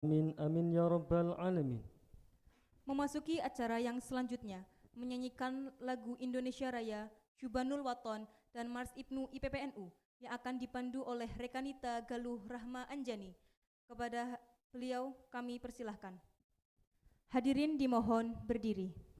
Amin amin ya rabbal alamin. Memasuki acara yang selanjutnya, menyanyikan lagu Indonesia Raya, Syubanul Waton, dan Mars Ibnu IPPNU yang akan dipandu oleh Rekanita Galuh Rahma Anjani. Kepada beliau kami persilahkan. Hadirin dimohon berdiri.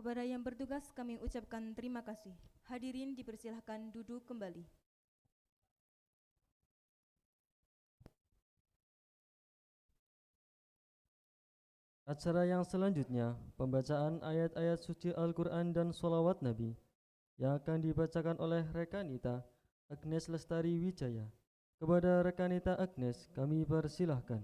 Kepada yang bertugas kami ucapkan terima kasih. Hadirin dipersilahkan duduk kembali. Acara yang selanjutnya, pembacaan ayat-ayat suci Al-Quran dan sholawat Nabi yang akan dibacakan oleh Rekanita Agnes Lestari Wijaya. Kepada Rekanita Agnes, kami persilahkan.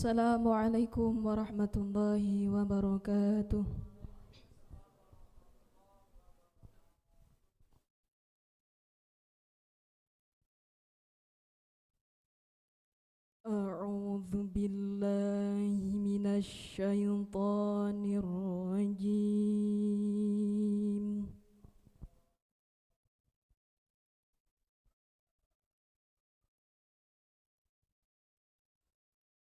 Assalamualaikum warahmatullahi wabarakatuh. A'udzu billahi minasy syaithanir rajim.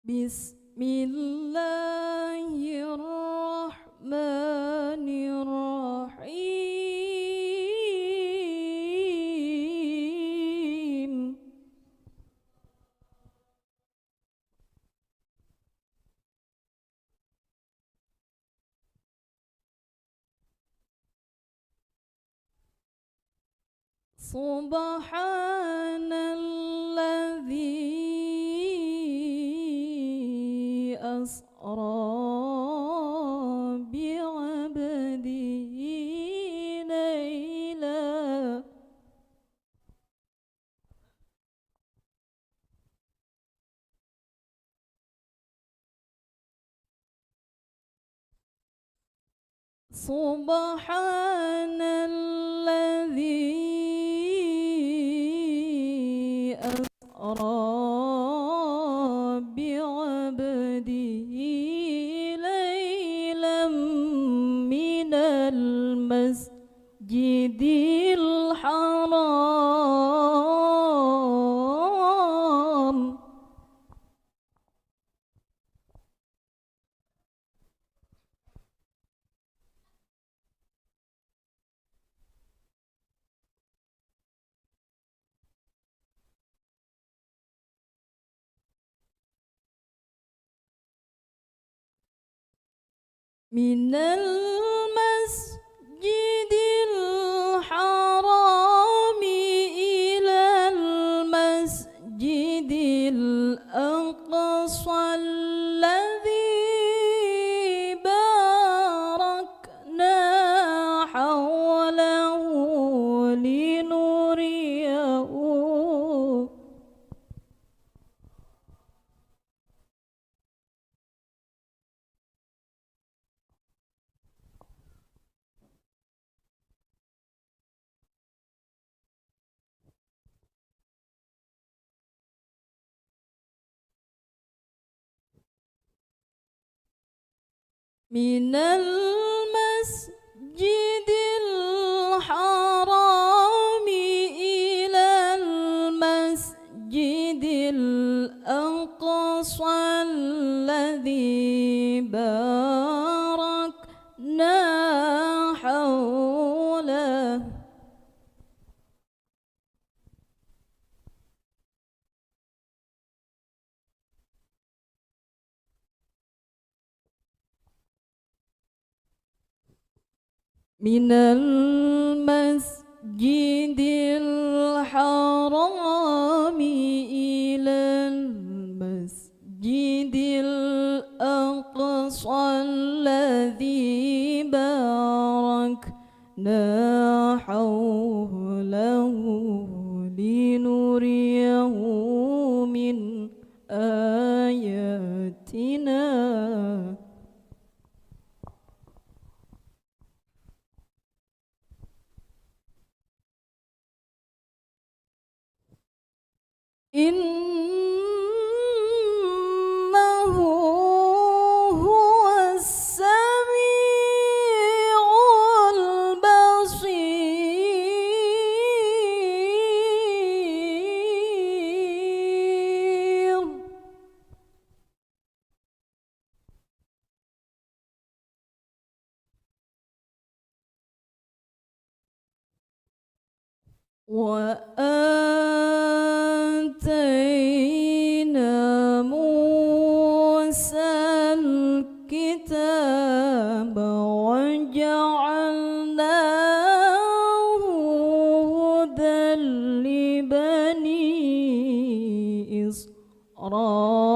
Bismillahirrahmanirrahim. Subhanalladzi asra bi'abdihi layla. Subhanalladzi asra bi'abdihi laylan minal masjidil haram minal masjidil harami ilal masjidil aqsa alladzi barakna hawlahu linuriyahu minal masjidil harami ilal masjidil aqsa alladzi barakna hawlahu minal masjidil harami ilal masjidil aqsa alladzi barakna hawlahu linuriyahu min ayatina. innahu huwas sami'ul basir. وآتينا موسى الكتاب وجعلناه هدى لبني إسرائيل.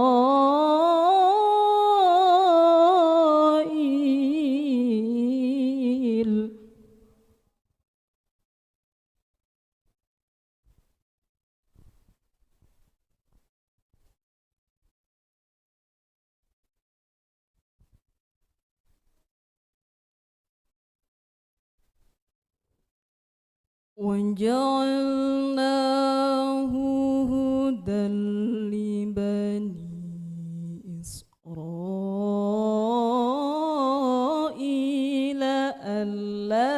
وجعلناه هدى لبني إسرائيل ألا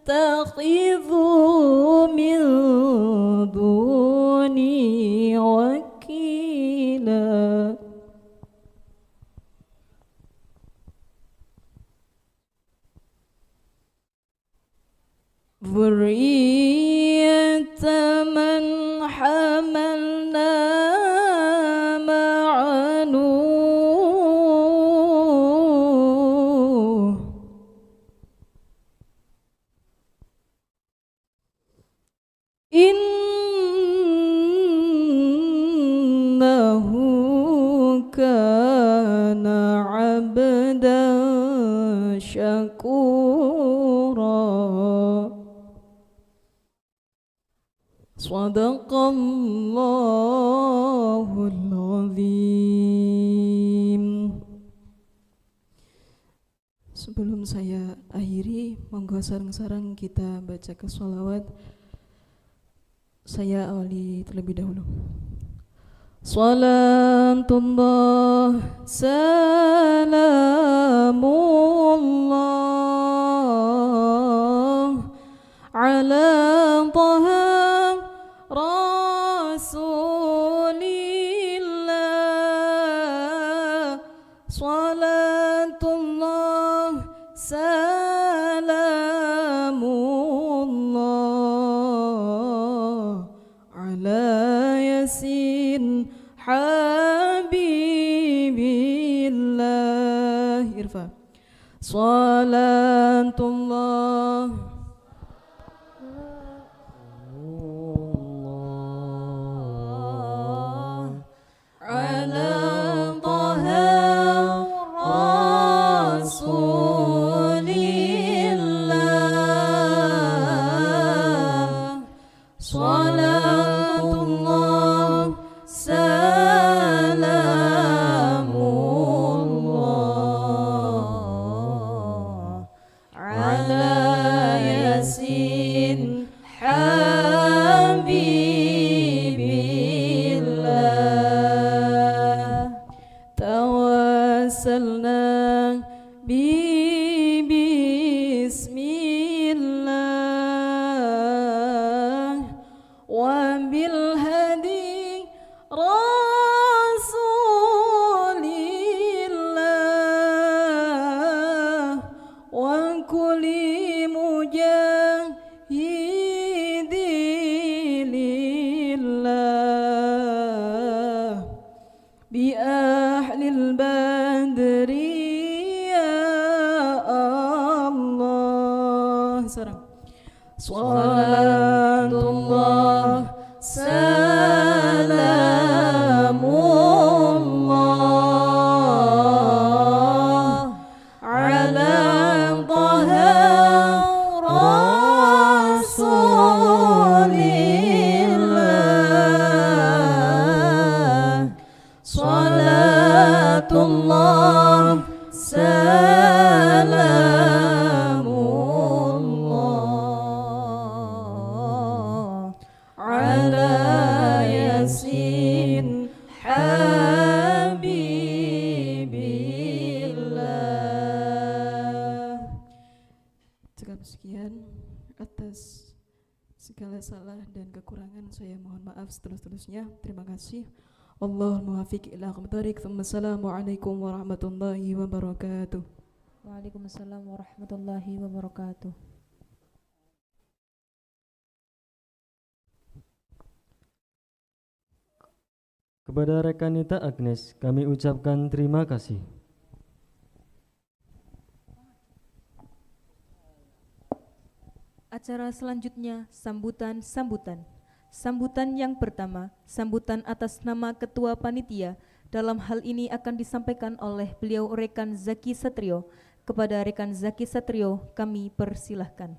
تتخذوا من دوني وكيلا. ذرية من حملنا مع نوح إنه كان عبدا شكورا. Sadaqallahul azim. Sebelum saya akhiri, monggo sareng-sareng kita baca ke sholawat. Saya awali terlebih dahulu. Salatullah salamullah ala taha Rasulillah. Salatullah salamullah ala yasin habibillah. Irfa. Salatullah tawassalna bismillah wa bil hadi rasulillah wa kulli mujahidilillah bi ahlil badri ya Allah. Sarang. Salatullah salamullah ala taha rasulillah. Salatullah salamullah kekurangan saya mohon maaf seterus-terusnya. Terima kasih. Allahul muwaffiq ila aqwamit thoriq. Assalamualaikum warahmatullahi wabarakatuh. Waalaikumsalam warahmatullahi wabarakatuh. Kepada Rekanita Agnes kami ucapkan terima kasih. Acara selanjutnya sambutan. Sambutan yang pertama, sambutan atas nama Ketua Panitia. Dalam hal ini akan disampaikan oleh beliau Rekan Zaki Satrio. Kepada Rekan Zaki Satrio kami persilahkan.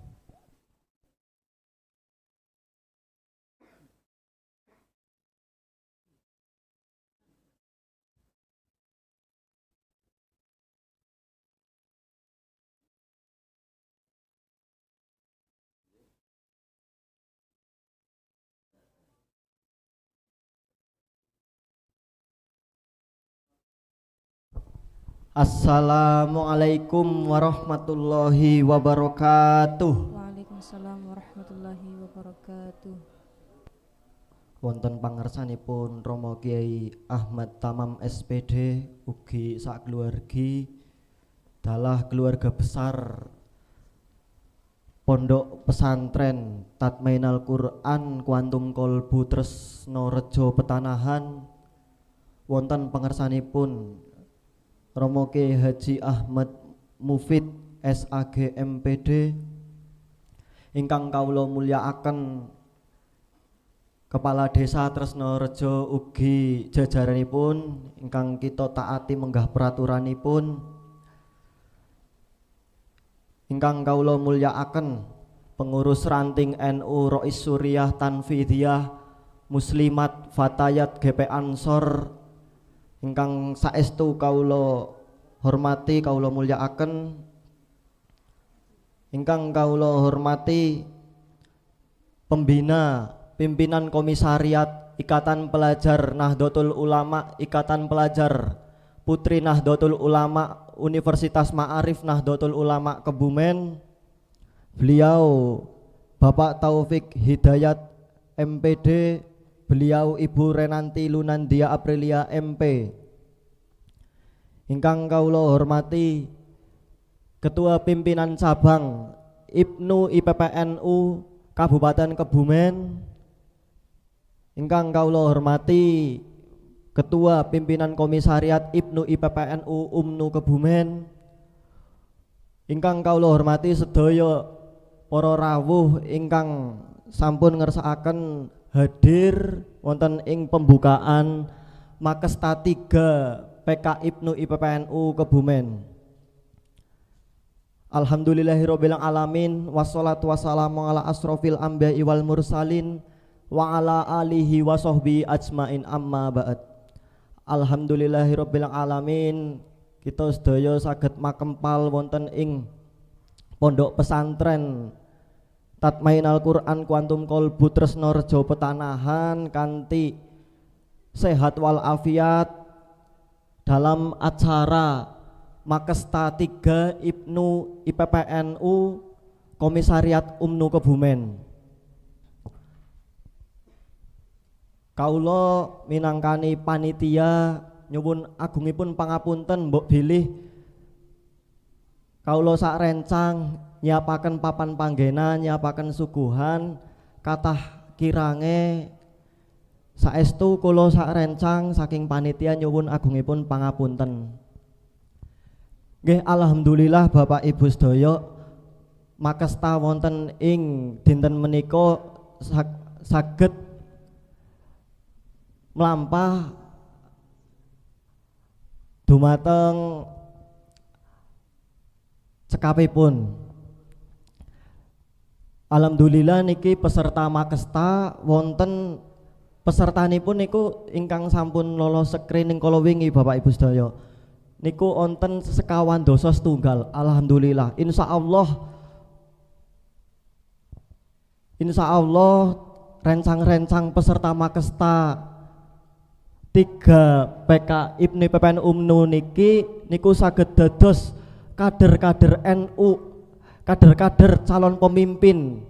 Assalamualaikum warahmatullahi wabarakatuh. Waalaikumsalam warahmatullahi wabarakatuh. Wonten pangersanipun Romo Kiai Ahmad Tamam SPD ugi sakluwargi dalah keluarga besar Pondok Pesantren Tatmainal Quran Kuantum Kolbu Tresno Rejo Petanahan. Wonten pangersanipun Romo Kiai Haji Ahmad Mufid SAG MPD ingkang kawula mulyakaken Kepala Desa Tresno Rejo ugi jajaranipun ingkang kita taati menggah peraturanipun, ingkang kawula mulyakaken pengurus ranting NU Rois Suriah Tanfidiyah Muslimat Fatayat GP Ansor ingkang saestu kawula hormati, kawula mulyakaken, ingkang kawula hormati pembina pimpinan komisariat Ikatan Pelajar Nahdlatul Ulama, Ikatan Pelajar Putri Nahdlatul Ulama Universitas Ma'arif Nahdlatul Ulama Kebumen, beliau Bapak Taufik Hidayat MPD, beliau Ibu Renanti Lunandia Aprilia MP, ingkang kawula hormati Ketua Pimpinan Cabang IPNU IPPNU Kabupaten Kebumen, ingkang kawula hormati Ketua Pimpinan Komisariat IPNU IPPNU UMNU Kebumen, ingkang kawula hormati sedaya para rawuh ingkang sampun ngersakaken hadir wonten ing pembukaan Makesta 3 PK IPNU IPPNU Kebumen. Alhamdulillahirabbil alamin wassalatu wassalamu ala asrofil anbiya'i wal mursalin wa ala alihi wa sahbihi ajmain amma ba'd. Alhamdulillahirabbil alamin, kita sedaya saged makempal wonten ing Pondok Pesantren Tatmainal Quran Kuantum Kolbu Tresno Rejo Petanahan kanthi sehat wal afiat dalam acara Makesta 3 IPNU IPPNU Komisariat UMNU Kebumen. Kaula minangkani panitia nyuwun agungipun pangapunten mbok bilih kaula sak rencang nyiapaken papan panggenan, nyiapaken suguhan kathah kirange saestu kula sak rencang saking panitia nyuwun agungipun pangapunten. Nggih, alhamdulillah Bapak Ibu sedaya makesta wonten ing dinten menika saged mlampah dumateng cekapipun. Alhamdulillah niki peserta makesta wonten pesertanipun niku ingkang sampun lolos screening kala wingi Bapak Ibu sedaya. Niku wonten sekawan dosa setunggal. Alhamdulillah. Insya Allah rencang-rencang peserta makesta 3 PK IPNU IPPN UMNU niku saged dados kader-kader NU, kader-kader calon pemimpin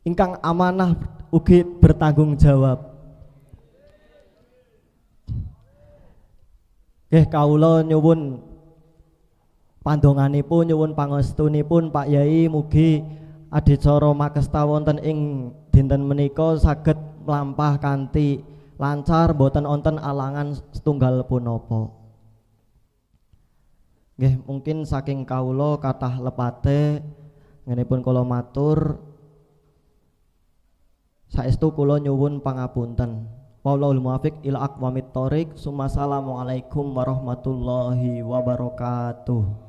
ingkang amanah ugi bertanggung jawab. Nggih kawula nyuwun pandonganipun, nyuwun pangestunipun Pak Yai mugi adicara makesta wonten ing dinten menika saged mlampah kanthi lancar boten wonten alangan setunggal punapa. Nggih mungkin saking kawula kathah lepate ngenipun kula matur saestu kula nyuwun pangapunten. Wallahul muwaffiq ila aqwamit thoriq. Assalamualaikum warahmatullahi wabarakatuh.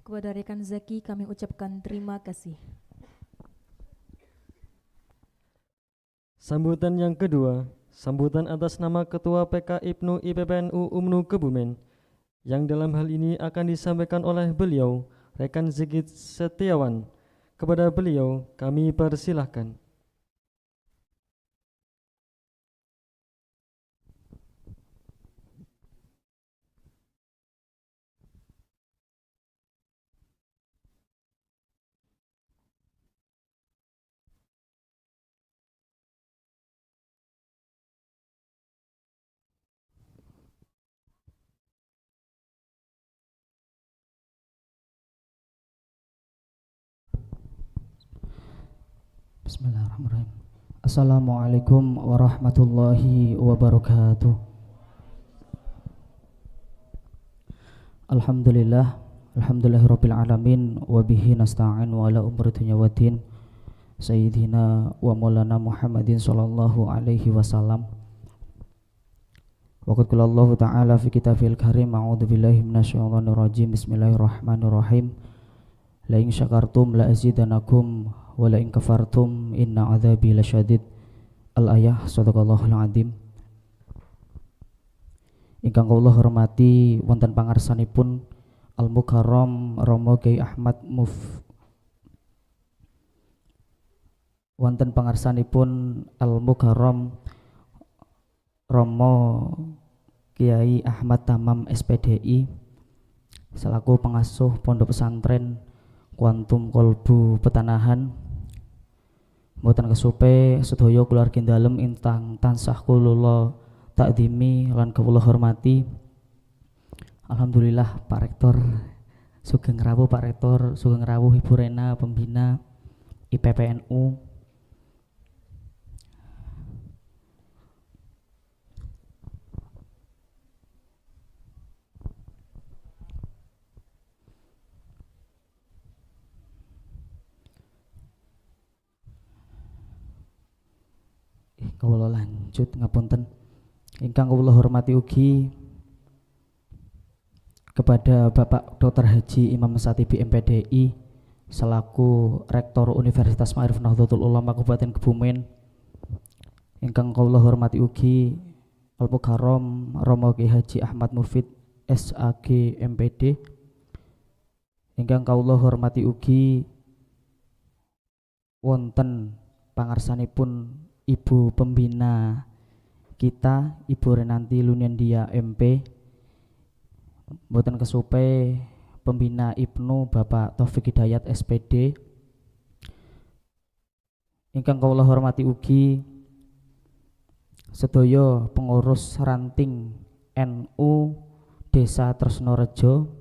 Kepada rekan Zaki kami ucapkan terima kasih. Sambutan yang kedua, sambutan atas nama Ketua PK IPNU IPPNU UMNU Kebumen, yang dalam hal ini akan disampaikan oleh beliau, Rekan Zikit Setiawan. Kepada beliau kami persilahkan. Bismillahirrahmanirrahim. Assalamualaikum warahmatullahi wabarakatuh. Alhamdulillahirabbil alamin wa bihi nasta'in wa ala umuri dunya waddin. Sayyidina wa maulana Muhammadin sallallahu alaihi wasallam. Wa qad qala Allah ta'ala fi kitabil karim a'udzu billahi minasyaitonir rajim. Bismillahirrahmanirrahim. La in syakartum la azidanakum wa la in kafartum inna adzabi lasyadid. Al-ayah sadaqallahul azim. Ingkang kula hormati wonten pangarsanipun Al-Mukarram Romo Kyai Ahmad wonten pangarsanipun Al-Mukarram Romo Kyai Ahmad Tamam SPDI selaku pengasuh Pondok Pesantren Kuantum Kolbu Petanahan. Mboten kesupe sedaya kulawargi dalem ingkang tansah kula takdimi lan kula hormati. Alhamdulillah Pak Rektor sugeng rawuh, Pak Rektor sugeng rawuh, Ibu Rena pembina IPPNU. Kawula lanjut ngapunten. Ingkang kula hormati ugi kepada Bapak Dr. Haji Imam Satibi MPDI selaku Rektor Universitas Ma'arif Nahdlatul Ulama Kabupaten Kebumen. Ingkang kula hormati ugi Al-Mukarram Romo Kyai Haji Ahmad Mufid SAG MPD. Ingkang kula hormati ugi wonten pangarsanipun Ibu pembina kita, Ibu Renanti Luniandia MP. Mboten kesupe pembina IPNU Bapak Taufik Hidayat SPD. Ingkang kula hormati ugi sedaya pengurus ranting NU Desa Tresnorejo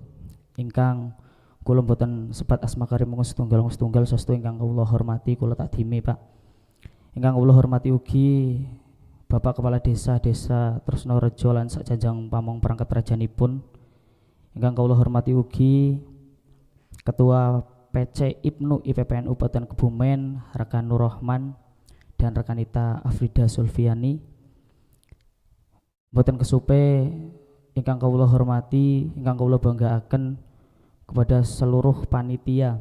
ingkang kula mboten sebat asma karimung setunggal saestu ingkang kula hormati kula takdimi Pak. Ingkang kula hormati ugi Bapak Kepala Desa Tresnorejo lan sakjajang pamong perangkat rajanipun. Ingkang kula hormati ugi Ketua PC IPNU IPPNU Kabupaten Kebumen rekan Nur Rahman dan rekanita Afrida Sulfiani. Mboten kesupe ingkang kula hormati, ingkang kula banggaaken kepada seluruh panitia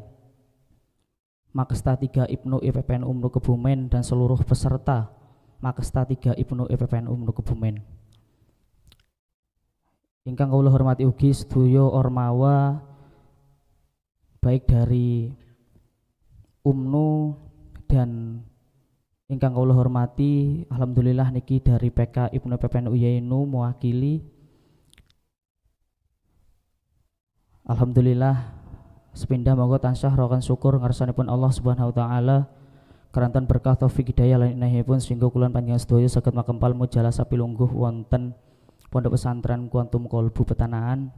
Makesta 3 IPNU IPPNU UMNU Kebumen dan seluruh peserta Makesta 3 IPNU IPPNU UMNU Kebumen. Ingkang kula hormati ugi sedaya ormawa baik dari UMNU dan Ingkang kula hormati, alhamdulillah niki dari PK Ibnu PPNU Yainu mewakili. Alhamdulillah sepindah monggo tansah rokan syukur ngarsanipun Allah Subhanahu wa taala kerantan berkah taufik hidayah lan inayipun sehingga kula panjenengan sedaya saged makempal mujalah sapilungguh wonten Pondok Pesantren Kuantum Kolbu Petanahan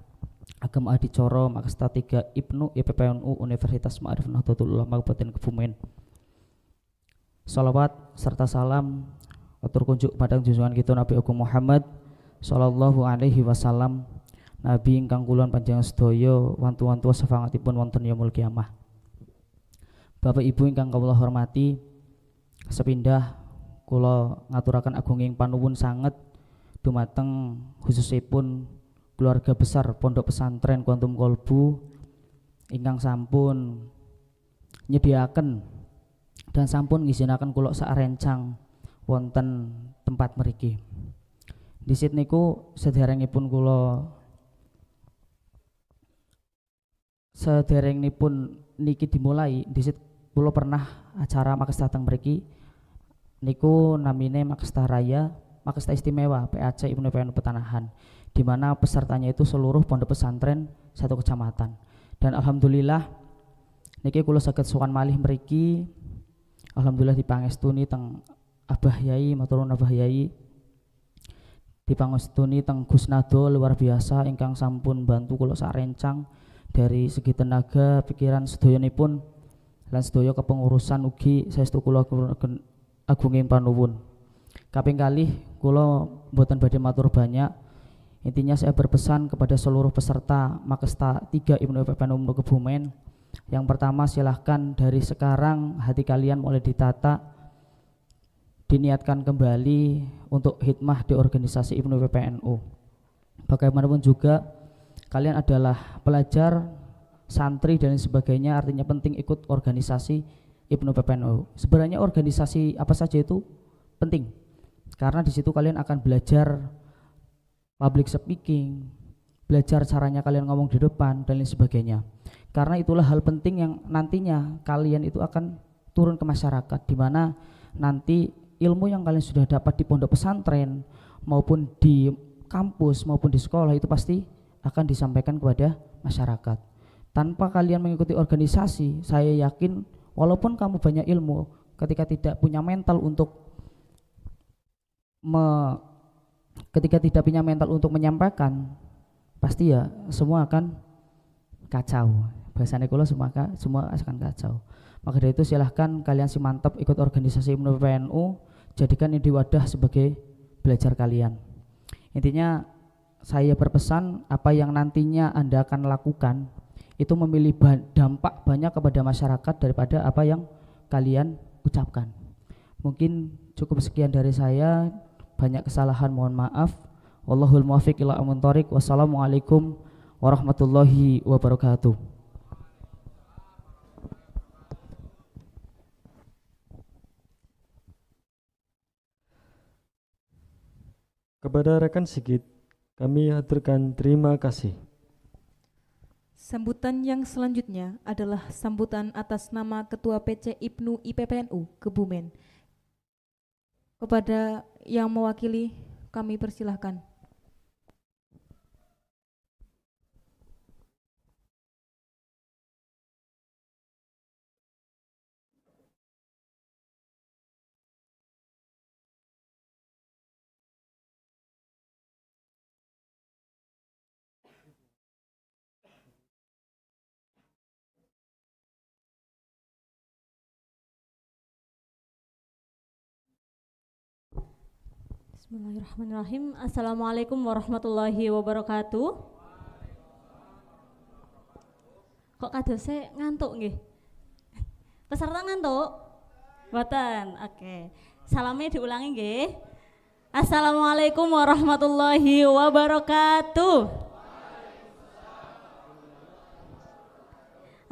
Ageng Adicara Makesta 3 Ibnu IPPNU Universitas Ma'arif Nahdlatul Ulama Kabupaten Kebumen. Salawat serta salam atur kunjuk padang junjungan kita Nabi Agung Muhammad sallallahu alaihi wasallam, Nabi ingkang kula panjenengan sedaya wantu-wantu safangatipun wonten yaumul kiamah. Bapak Ibu ingkang kula hormati, sepindah kula ngaturaken agunging panuwun sanget dumateng khususipun keluarga besar Pondok Pesantren Kuantum Kolbu ingkang sampun nyediaken dan sampun ngizinaken kula sak rencang wonten tempat mriki. Dhisit niku sederengipun niki dimulai, dhisit kula pernah acara Makesta teng mriki niku namine Makesta Raya, Makesta Istimewa PAC Ibnu PPNU Petanahan, di mana pesertanya itu seluruh pondok pesantren satu kecamatan. Dan alhamdulillah niki kula saged sowan malih mriki. Alhamdulillah dipangestuni teng Abah Yai, matur nuwun Abah Yai. Dipangestuni teng Gus Nado luar biasa ingkang sampun bantu kula sak rencang dari segi tenaga, pikiran sedayanipun lan sedaya kepengurusan ugi saestu kula agunging panuwun. Kaping kalih kula mboten badhe matur banyak. Intinya saya berpesan kepada seluruh peserta Makesta 3 Ibnu PPNU Kebumen. Yang pertama, silahkan dari sekarang hati kalian mulai ditata, diniatkan kembali untuk hikmah di organisasi Ibnu PPNU. Bagaimanapun juga kalian adalah pelajar, santri dan sebagainya, artinya penting ikut organisasi Ibnu PPNU. Sebenarnya organisasi apa saja itu penting, karena di situ kalian akan belajar public speaking, belajar caranya kalian ngomong di depan dan lain sebagainya. Karena itulah hal penting yang nantinya kalian itu akan turun ke masyarakat, di mana nanti ilmu yang kalian sudah dapat di pondok pesantren maupun di kampus maupun di sekolah itu pasti akan disampaikan kepada masyarakat. Tanpa kalian mengikuti organisasi, saya yakin walaupun kamu banyak ilmu, ketika tidak punya mental untuk menyampaikan, pasti ya semua akan kacau. Bahasanya kula semua akan kacau. Maka dari itu silahkan kalian si mantap ikut organisasi Ibnu PPNU, jadikan ini wadah sebagai belajar kalian. Intinya saya berpesan apa yang nantinya Anda akan lakukan itu memilih dampak banyak kepada masyarakat daripada apa yang kalian ucapkan. Mungkin cukup sekian dari saya, banyak kesalahan mohon maaf. Wallahul muwaffiq ila aqwamit thoriq. Wassalamualaikum warahmatullahi wabarakatuh. Kepada rekan Sigit, kami haturkan terima kasih. Sambutan yang selanjutnya adalah sambutan atas nama Ketua PC Ibnu IPPNU Kebumen. Kepada yang mewakili kami persilahkan. Bismillahirrahmanirrahim. Assalamualaikum warahmatullahi wabarakatuh. Kok kadose ngantuk nggih? Peserta ngantuk? Mboten. Oke. Salamnya diulangi nggih. Assalamualaikum warahmatullahi wabarakatuh.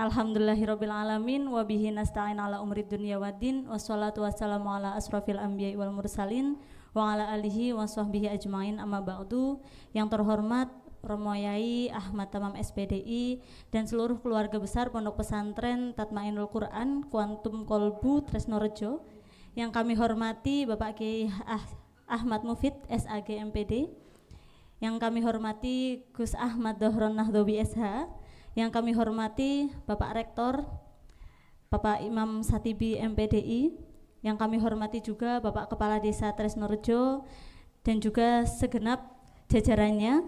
Alhamdulillahirabbil alamin wa bihi nasta'in ala umrid dunya waddin wassalatu wassalamu ala asrofil anbiya'i wal mursalin wa ala alihi wa sahbihi ajmain amma ba'du. Yang terhormat Romo Yai Ahmad Tamam SPDI dan seluruh keluarga besar Pondok Pesantren Tatmainul Quran Kuantum Kolbu Tresnorejo Yang kami hormati Bapak Kiai Ahmad Mufid SAG MPD. Yang kami hormati Gus Ahmad Dohron Nahdowi SH. Yang kami hormati Bapak Rektor Bapak Imam Satibi MPDI. Yang kami hormati juga Bapak Kepala Desa Tresnorejo dan juga segenap jajarannya.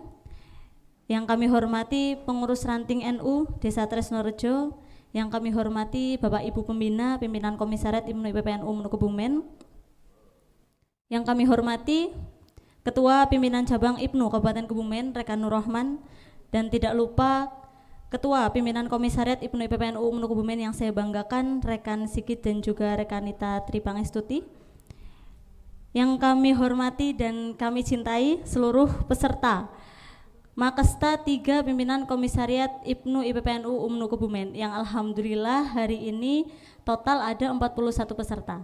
Yang kami hormati pengurus ranting NU Desa Tresnorejo. Yang kami hormati Bapak Ibu Pembina Pimpinan Komisariat IPNU IPPNU UMNU Kebumen. Yang kami hormati Ketua Pimpinan Cabang IPNU Kabupaten Kebumen Rekan Nur Rahman, dan tidak lupa Ketua Pimpinan Komisariat IPNU IPPNU UMNU Kebumen yang saya banggakan Rekan Sigit dan juga Rekanita Tripangestuti. Yang kami hormati dan kami cintai seluruh peserta Makesta 3 Pimpinan Komisariat IPNU IPPNU UMNU Kebumen yang alhamdulillah hari ini total ada 41 peserta.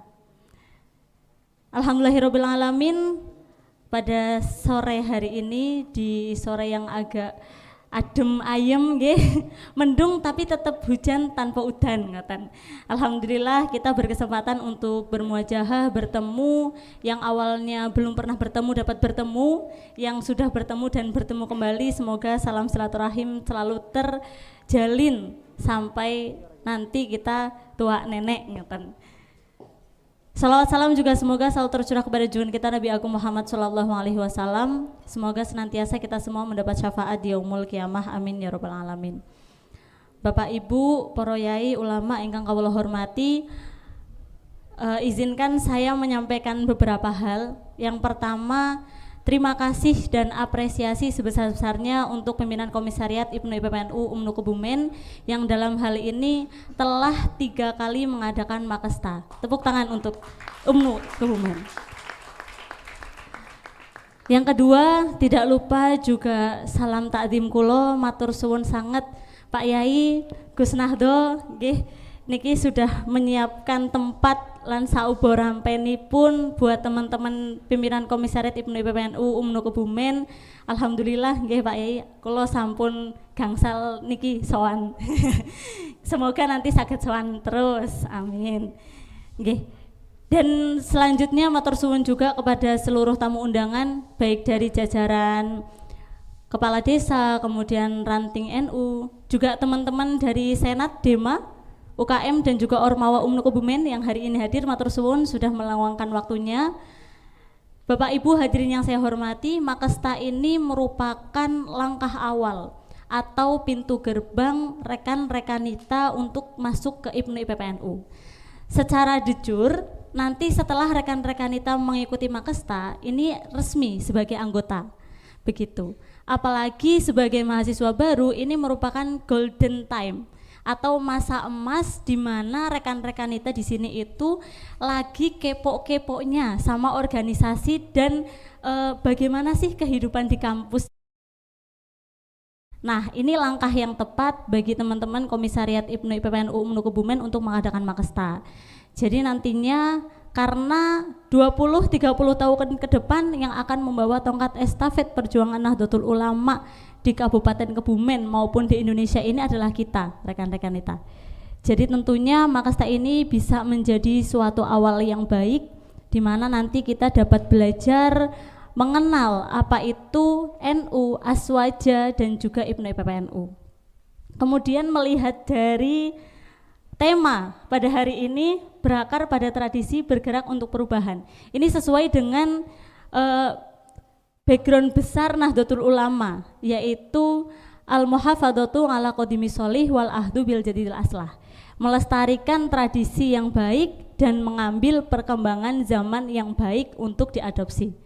Alhamdulillahirrabbilalamin, pada sore hari ini di sore yang agak adem ayem nggih, mendung tapi tetap hujan tanpa udan ngaten. Alhamdulillah kita berkesempatan untuk bermuajahah, bertemu, yang awalnya belum pernah bertemu dapat bertemu, yang sudah bertemu dan bertemu kembali, semoga salam silaturahim selalu terjalin sampai nanti kita tua nenek ngaten. Salawat salam juga semoga selalu tercurah kepada junjungan kita Nabi Agung Muhammad SAW. Semoga senantiasa kita semua mendapat syafaat di yaumul kiamah, amin ya rabbal alamin. Bapak Ibu, para yai, ulama ingkang kawula hormati, izinkan saya menyampaikan beberapa hal. Yang pertama, terima kasih dan apresiasi sebesar-besarnya untuk pimpinan Komisariat IPNU IPPNU UMNU Kebumen yang dalam hal ini telah 3 kali mengadakan Makesta. Tepuk tangan untuk UMNU Kebumen. Yang kedua, tidak lupa juga salam takdim kulo matur suwun sanget Pak Yai Gus Nahdo nggih niki sudah menyiapkan tempat lan saubo rampeni pun buat teman-teman pimpinan Komisariat IPNU IPPNU UMNU Kebumen. Alhamdulillah nggih Pak Yai, kula sampun gangsal niki sowan. Semoga nanti saged sowan terus. Amin. Nggih. Dan selanjutnya matur suwun juga kepada seluruh tamu undangan baik dari jajaran Kepala Desa, kemudian Ranting NU, juga teman-teman dari Senat, Dema, UKM dan juga Ormawa UMNU Kebumen yang hari ini hadir, matur suwun sudah meluangkan waktunya. Bapak Ibu hadirin yang saya hormati, Makesta ini merupakan langkah awal atau pintu gerbang rekan-rekanita untuk masuk ke IPNU IPPNU. Secara jujur, nanti setelah rekan-rekanita mengikuti Makesta, ini resmi sebagai anggota. Begitu. Apalagi sebagai mahasiswa baru, ini merupakan golden time atau masa emas di mana rekan-rekanita di sini itu lagi kepo-keponya sama organisasi dan bagaimana sih kehidupan di kampus. Nah, ini langkah yang tepat bagi teman-teman Komisariat IPNU IPPNU UMNU Kebumen untuk mengadakan Makesta. Jadi nantinya karena 20-30 tahun ke depan yang akan membawa tongkat estafet perjuangan Nahdlatul Ulama di Kabupaten Kebumen maupun di Indonesia ini adalah kita, rekan-rekan kita. Jadi tentunya Makesta ini bisa menjadi suatu awal yang baik di mana nanti kita dapat belajar mengenal apa itu NU, Aswaja dan juga IPNU IPPNU. Kemudian melihat dari tema pada hari ini berakar pada tradisi bergerak untuk perubahan. Ini sesuai dengan background besar Nahdlatul Ulama, yaitu al-muhafadzatu ala qadimi sholih wal ahdu bil jadidil aslah, melestarikan tradisi yang baik dan mengambil perkembangan zaman yang baik untuk diadopsi.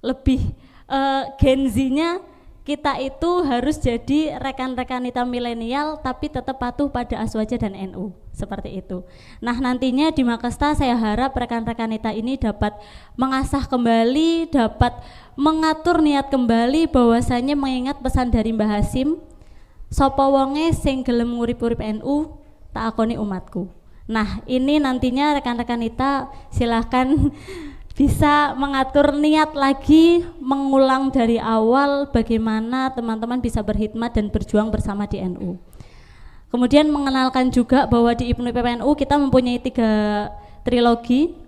Lebih Gen Z-nya kita itu harus jadi rekan-rekanita milenial tapi tetap patuh pada Aswaja dan NU, seperti itu. Nah, nantinya di Makesta saya harap rekan-rekanita ini dapat mengasah kembali, dapat mengatur niat kembali bahwasanya mengingat pesan dari Mbah Hasim, sapa wonge sing gelem ngurip-urip NU tak akoni umatku. Nah, ini nantinya rekan-rekanita silahkan bisa mengatur niat lagi, mengulang dari awal bagaimana teman-teman bisa berkhidmat dan berjuang bersama di NU. Kemudian mengenalkan juga bahwa di IPNU IPPNU kita mempunyai 3 trilogi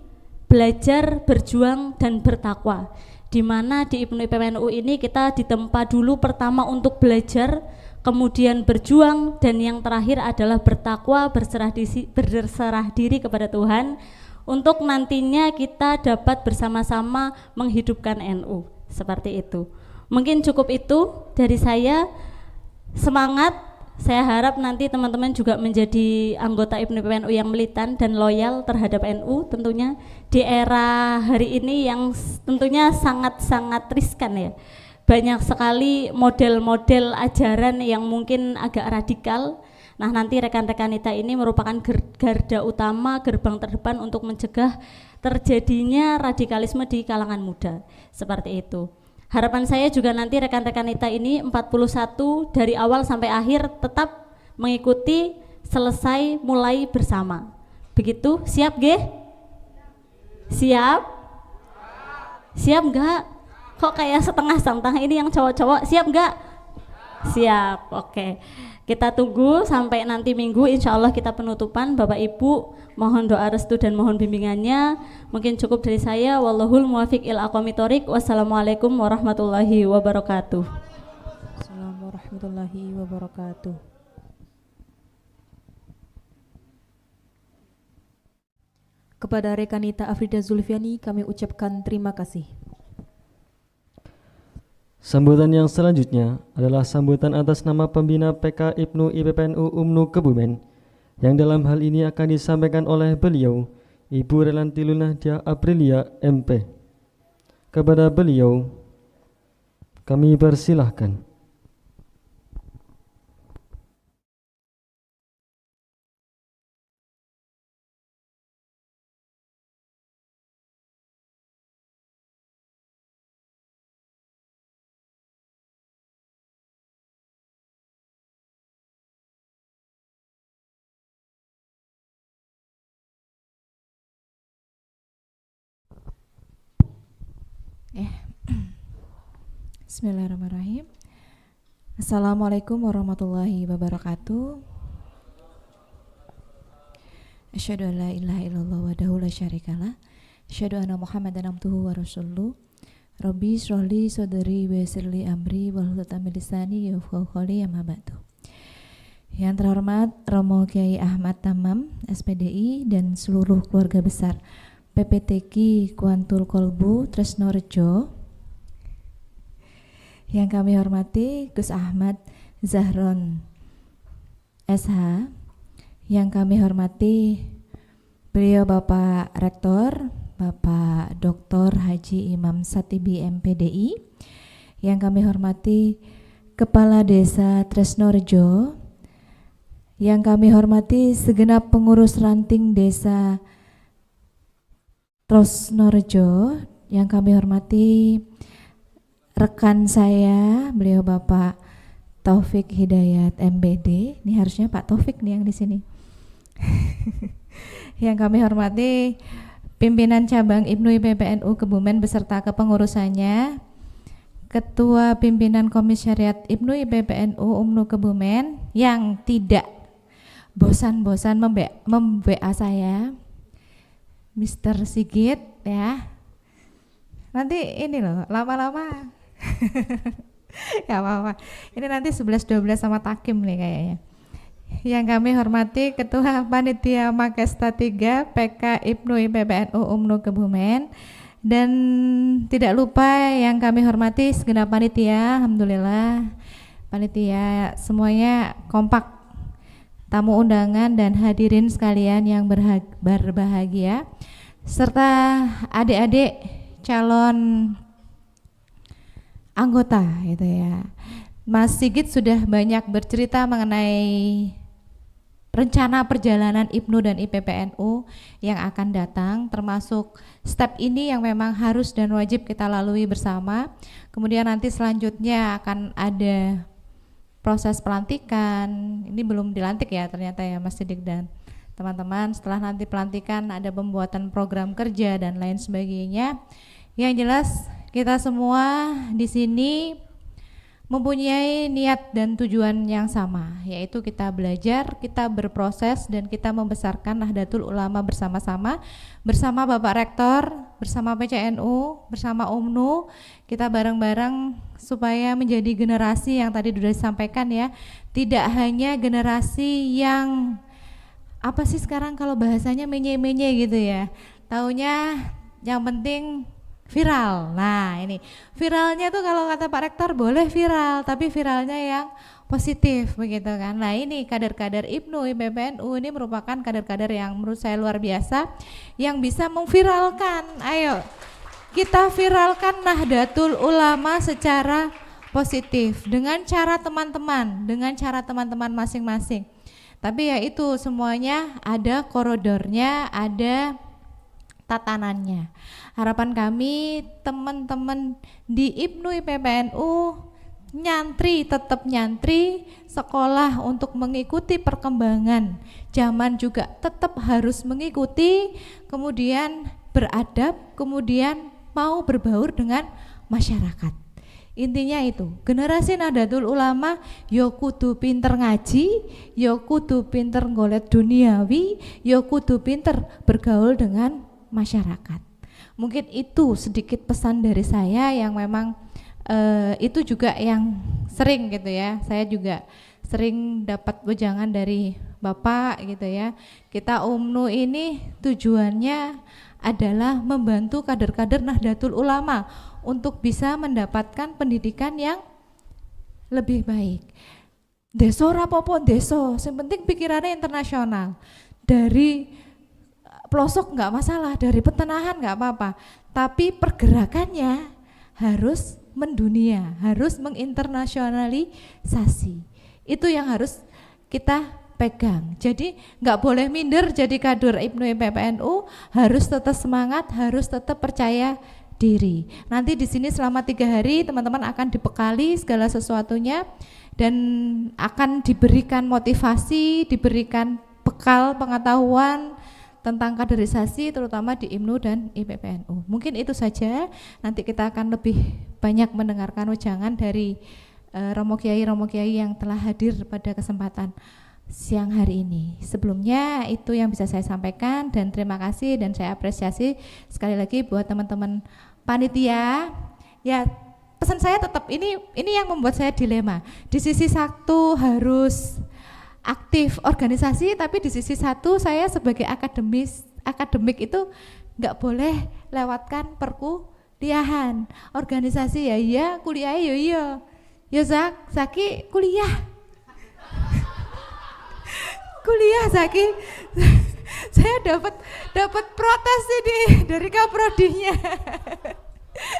belajar, berjuang, dan bertakwa. Di mana di IPNU IPPNU ini kita ditempa dulu pertama untuk belajar, kemudian berjuang, dan yang terakhir adalah bertakwa, berserah diri kepada Tuhan, untuk nantinya kita dapat bersama-sama menghidupkan NU. Seperti itu. Mungkin cukup itu dari saya. Semangat. Saya harap nanti teman-teman juga menjadi anggota IPNU IPPNU yang militan dan loyal terhadap NU tentunya di era hari ini yang tentunya sangat-sangat riskan ya. Banyak sekali model-model ajaran yang mungkin agak radikal. Nah, nanti rekan-rekan kita ini merupakan garda utama, gerbang terdepan untuk mencegah terjadinya radikalisme di kalangan muda. Seperti itu. Harapan saya juga nanti rekan-rekan kita ini 41 dari awal sampai akhir tetap mengikuti selesai mulai bersama. Begitu, siap ge? Siap? Siap enggak? Kok kayak setengah-setengah ini yang cowok-cowok, siap enggak? Siap, oke. Kita tunggu sampai nanti minggu, insya Allah kita penutupan. Bapak Ibu mohon doa restu dan mohon bimbingannya. Mungkin cukup dari saya. Wallahul muwafiq ila aqwamit thoriq. Wassalamualaikum warahmatullahi wabarakatuh. Assalamualaikum warahmatullahi wabarakatuh. Kepada Rekanita Afrida Zulfiani kami ucapkan terima kasih. Sambutan yang selanjutnya adalah sambutan atas nama pembina PK IPNU IPPNU UMNU Kebumen yang dalam hal ini akan disampaikan oleh beliau Ibu Relanti Lunahdia Aprilia MP. Kepada beliau kami persilahkan. Bismillahirrahmanirrahim. Assalamualaikum warahmatullahi wabarakatuh. Asyhadu an la ilaha illallah wahdahu la syarikalah. Asyhadu anna Muhammadan abduhu wa rasuluh. Rabbi shrahli sadri wa yassirli amri wahlul 'uqdatam min lisani yafqahu qawli, amma ba'du. Yang terhormat Romo Kiai Ahmad Tamam SPDI dan seluruh keluarga besar PPTQ Kuantul Kolbu Tresnorejo. Yang kami hormati Gus Ahmad Zahron SH. Yang kami hormati beliau Bapak Rektor Bapak Dr. Haji Imam Satibi MPDI. Yang kami hormati Kepala Desa Tresnorejo. Yang kami hormati segenap pengurus ranting Desa Tresnorejo. Yang kami hormati rekan saya, beliau Bapak Taufik Hidayat MBD. Ini harusnya Pak Taufik nih yang di sini. Yang kami hormati pimpinan cabang IPNU IPPNU Kebumen beserta kepengurusannya, Ketua Pimpinan Komisariat IPNU IPPNU UMNU Kebumen yang tidak bosan-bosan mem-WA saya, Mr. Sigit ya. Nanti ini loh, lama-lama ya apa-apa. Ini nanti 11-12 sama Takim nih kayaknya. Yang kami hormati Ketua Panitia Makesta 3 PK IPNU IPPNU UMNU Kebumen. Dan tidak lupa yang kami hormati segenap panitia, alhamdulillah panitia semuanya kompak, tamu undangan dan hadirin sekalian yang berbahagia, serta adik-adik calon anggota gitu ya. Mas Sigit sudah banyak bercerita mengenai rencana perjalanan IPNU dan IPPNU yang akan datang, termasuk step ini yang memang harus dan wajib kita lalui bersama. Kemudian nanti selanjutnya akan ada proses pelantikan. Ini belum dilantik ya ternyata ya Mas Sidik dan teman-teman. Setelah nanti pelantikan ada pembuatan program kerja dan lain sebagainya. Yang jelas kita semua di sini mempunyai niat dan tujuan yang sama, yaitu kita belajar, kita berproses, dan kita membesarkan Nahdlatul Ulama bersama-sama, bersama Bapak Rektor, bersama PCNU, bersama UMNU, kita bareng-bareng supaya menjadi generasi yang tadi sudah disampaikan ya, tidak hanya generasi yang apa sih sekarang kalau bahasanya menye-menye gitu ya, taunya yang penting viral. Nah ini viralnya tuh kalau kata Pak Rektor boleh viral, tapi viralnya yang positif begitu kan. Nah ini kader-kader IPNU, IPPNU ini merupakan kader-kader yang menurut saya luar biasa, yang bisa memviralkan. Ayo kita viralkan Nahdlatul Ulama secara positif dengan cara teman-teman, dengan cara teman-teman masing-masing. Tapi ya itu semuanya ada koridornya, ada tatanannya. Harapan kami teman-teman di IPNU IPPNU nyantri, tetap nyantri, sekolah untuk mengikuti perkembangan zaman juga tetap harus mengikuti, kemudian beradab, kemudian mau berbaur dengan masyarakat. Intinya itu, generasi Nahdlatul Ulama yo kudu pinter ngaji, yo kudu pinter ngolet duniawi, yo kudu pinter bergaul dengan masyarakat. Mungkin itu sedikit pesan dari saya yang memang itu juga yang sering gitu ya, saya juga sering dapat wejangan dari Bapak gitu ya. Kita UMNU ini tujuannya adalah membantu kader-kader Nahdlatul Ulama untuk bisa mendapatkan pendidikan yang lebih baik. Deso rapopo deso, yang penting pikirannya internasional. Dari pelosok nggak masalah, dari petenahan nggak apa-apa, tapi pergerakannya harus mendunia, harus menginternasionalisasi. Itu yang harus kita pegang. Jadi nggak boleh minder jadi kader IPNU IPPNU, harus tetap semangat, harus tetap percaya diri. Nanti di sini selama 3 hari teman-teman akan dibekali segala sesuatunya dan akan diberikan motivasi, diberikan bekal pengetahuan tentang kaderisasi terutama di IPNU dan IPPNU. Mungkin itu saja. Nanti kita akan lebih banyak mendengarkan wejangan dari Romo Kiai yang telah hadir pada kesempatan siang hari ini. Sebelumnya itu yang bisa saya sampaikan dan terima kasih dan saya apresiasi sekali lagi buat teman-teman panitia. Ya, pesan saya tetap ini yang membuat saya dilema. Di sisi satu harus aktif organisasi, tapi di sisi satu saya sebagai akademik itu nggak boleh lewatkan perkuliahan. Organisasi ya iya, kuliah ya iya. Ya Zaki kuliah. Kuliah Zaki. Saya dapat protes ini dari kaprodinya.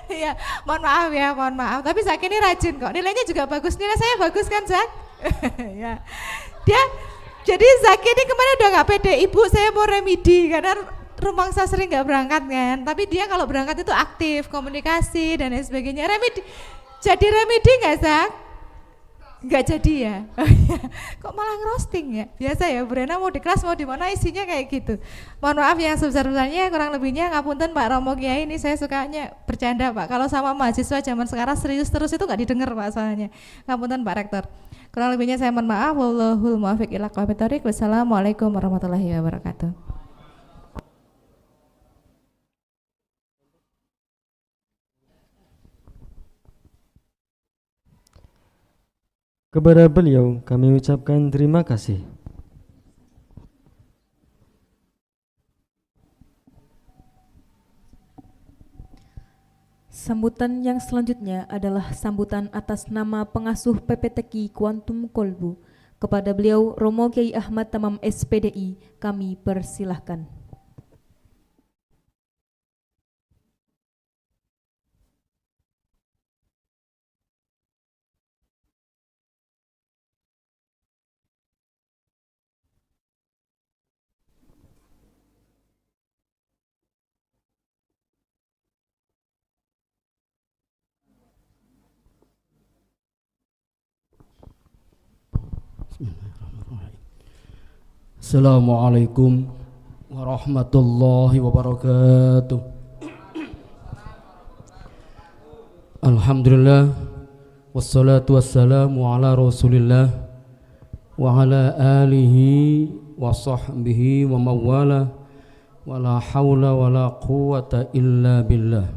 Ya, mohon maaf. Tapi Zaki ini rajin kok. Nilainya juga bagus. Nilai saya bagus kan, Zak? Ya. Dia jadi Zaki ini kemarin udah nggak pede, Ibu saya mau remedi karena rumangsa sering nggak berangkat kan. Tapi dia kalau berangkat itu aktif, komunikasi dan lain sebagainya. Jadi remedi nggak, Zak? Nggak jadi ya. Kok malah ngerosting ya? Biasa ya, Bu Rena mau di kelas mau di mana isinya kayak gitu. Mohon maaf yang sebesar-besarnya, kurang lebihnya ngapunten Pak Romo Kiai, ini saya sukanya bercanda Pak. Kalau sama mahasiswa zaman sekarang serius terus itu nggak didengar Pak soalnya. Ngapunten Pak Rektor. Kurang lebihnya saya mohon maaf. Wallahul muwaffiq ila aqwamit thoriq. Wassalamualaikum warahmatullahi wabarakatuh. Kepada beliau kami ucapkan terima kasih. Sambutan yang selanjutnya adalah sambutan atas nama pengasuh PPTQ Kuantum Kolbu. Kepada beliau Romo Kiai Ahmad Tamam SPDI, kami persilahkan. Assalamualaikum warahmatullahi wabarakatuh. Alhamdulillah wassalatu wassalamu ala rasulillah wa ala alihi wa sahbihi wa mawala wa la hawla wa la quwwata illa billah.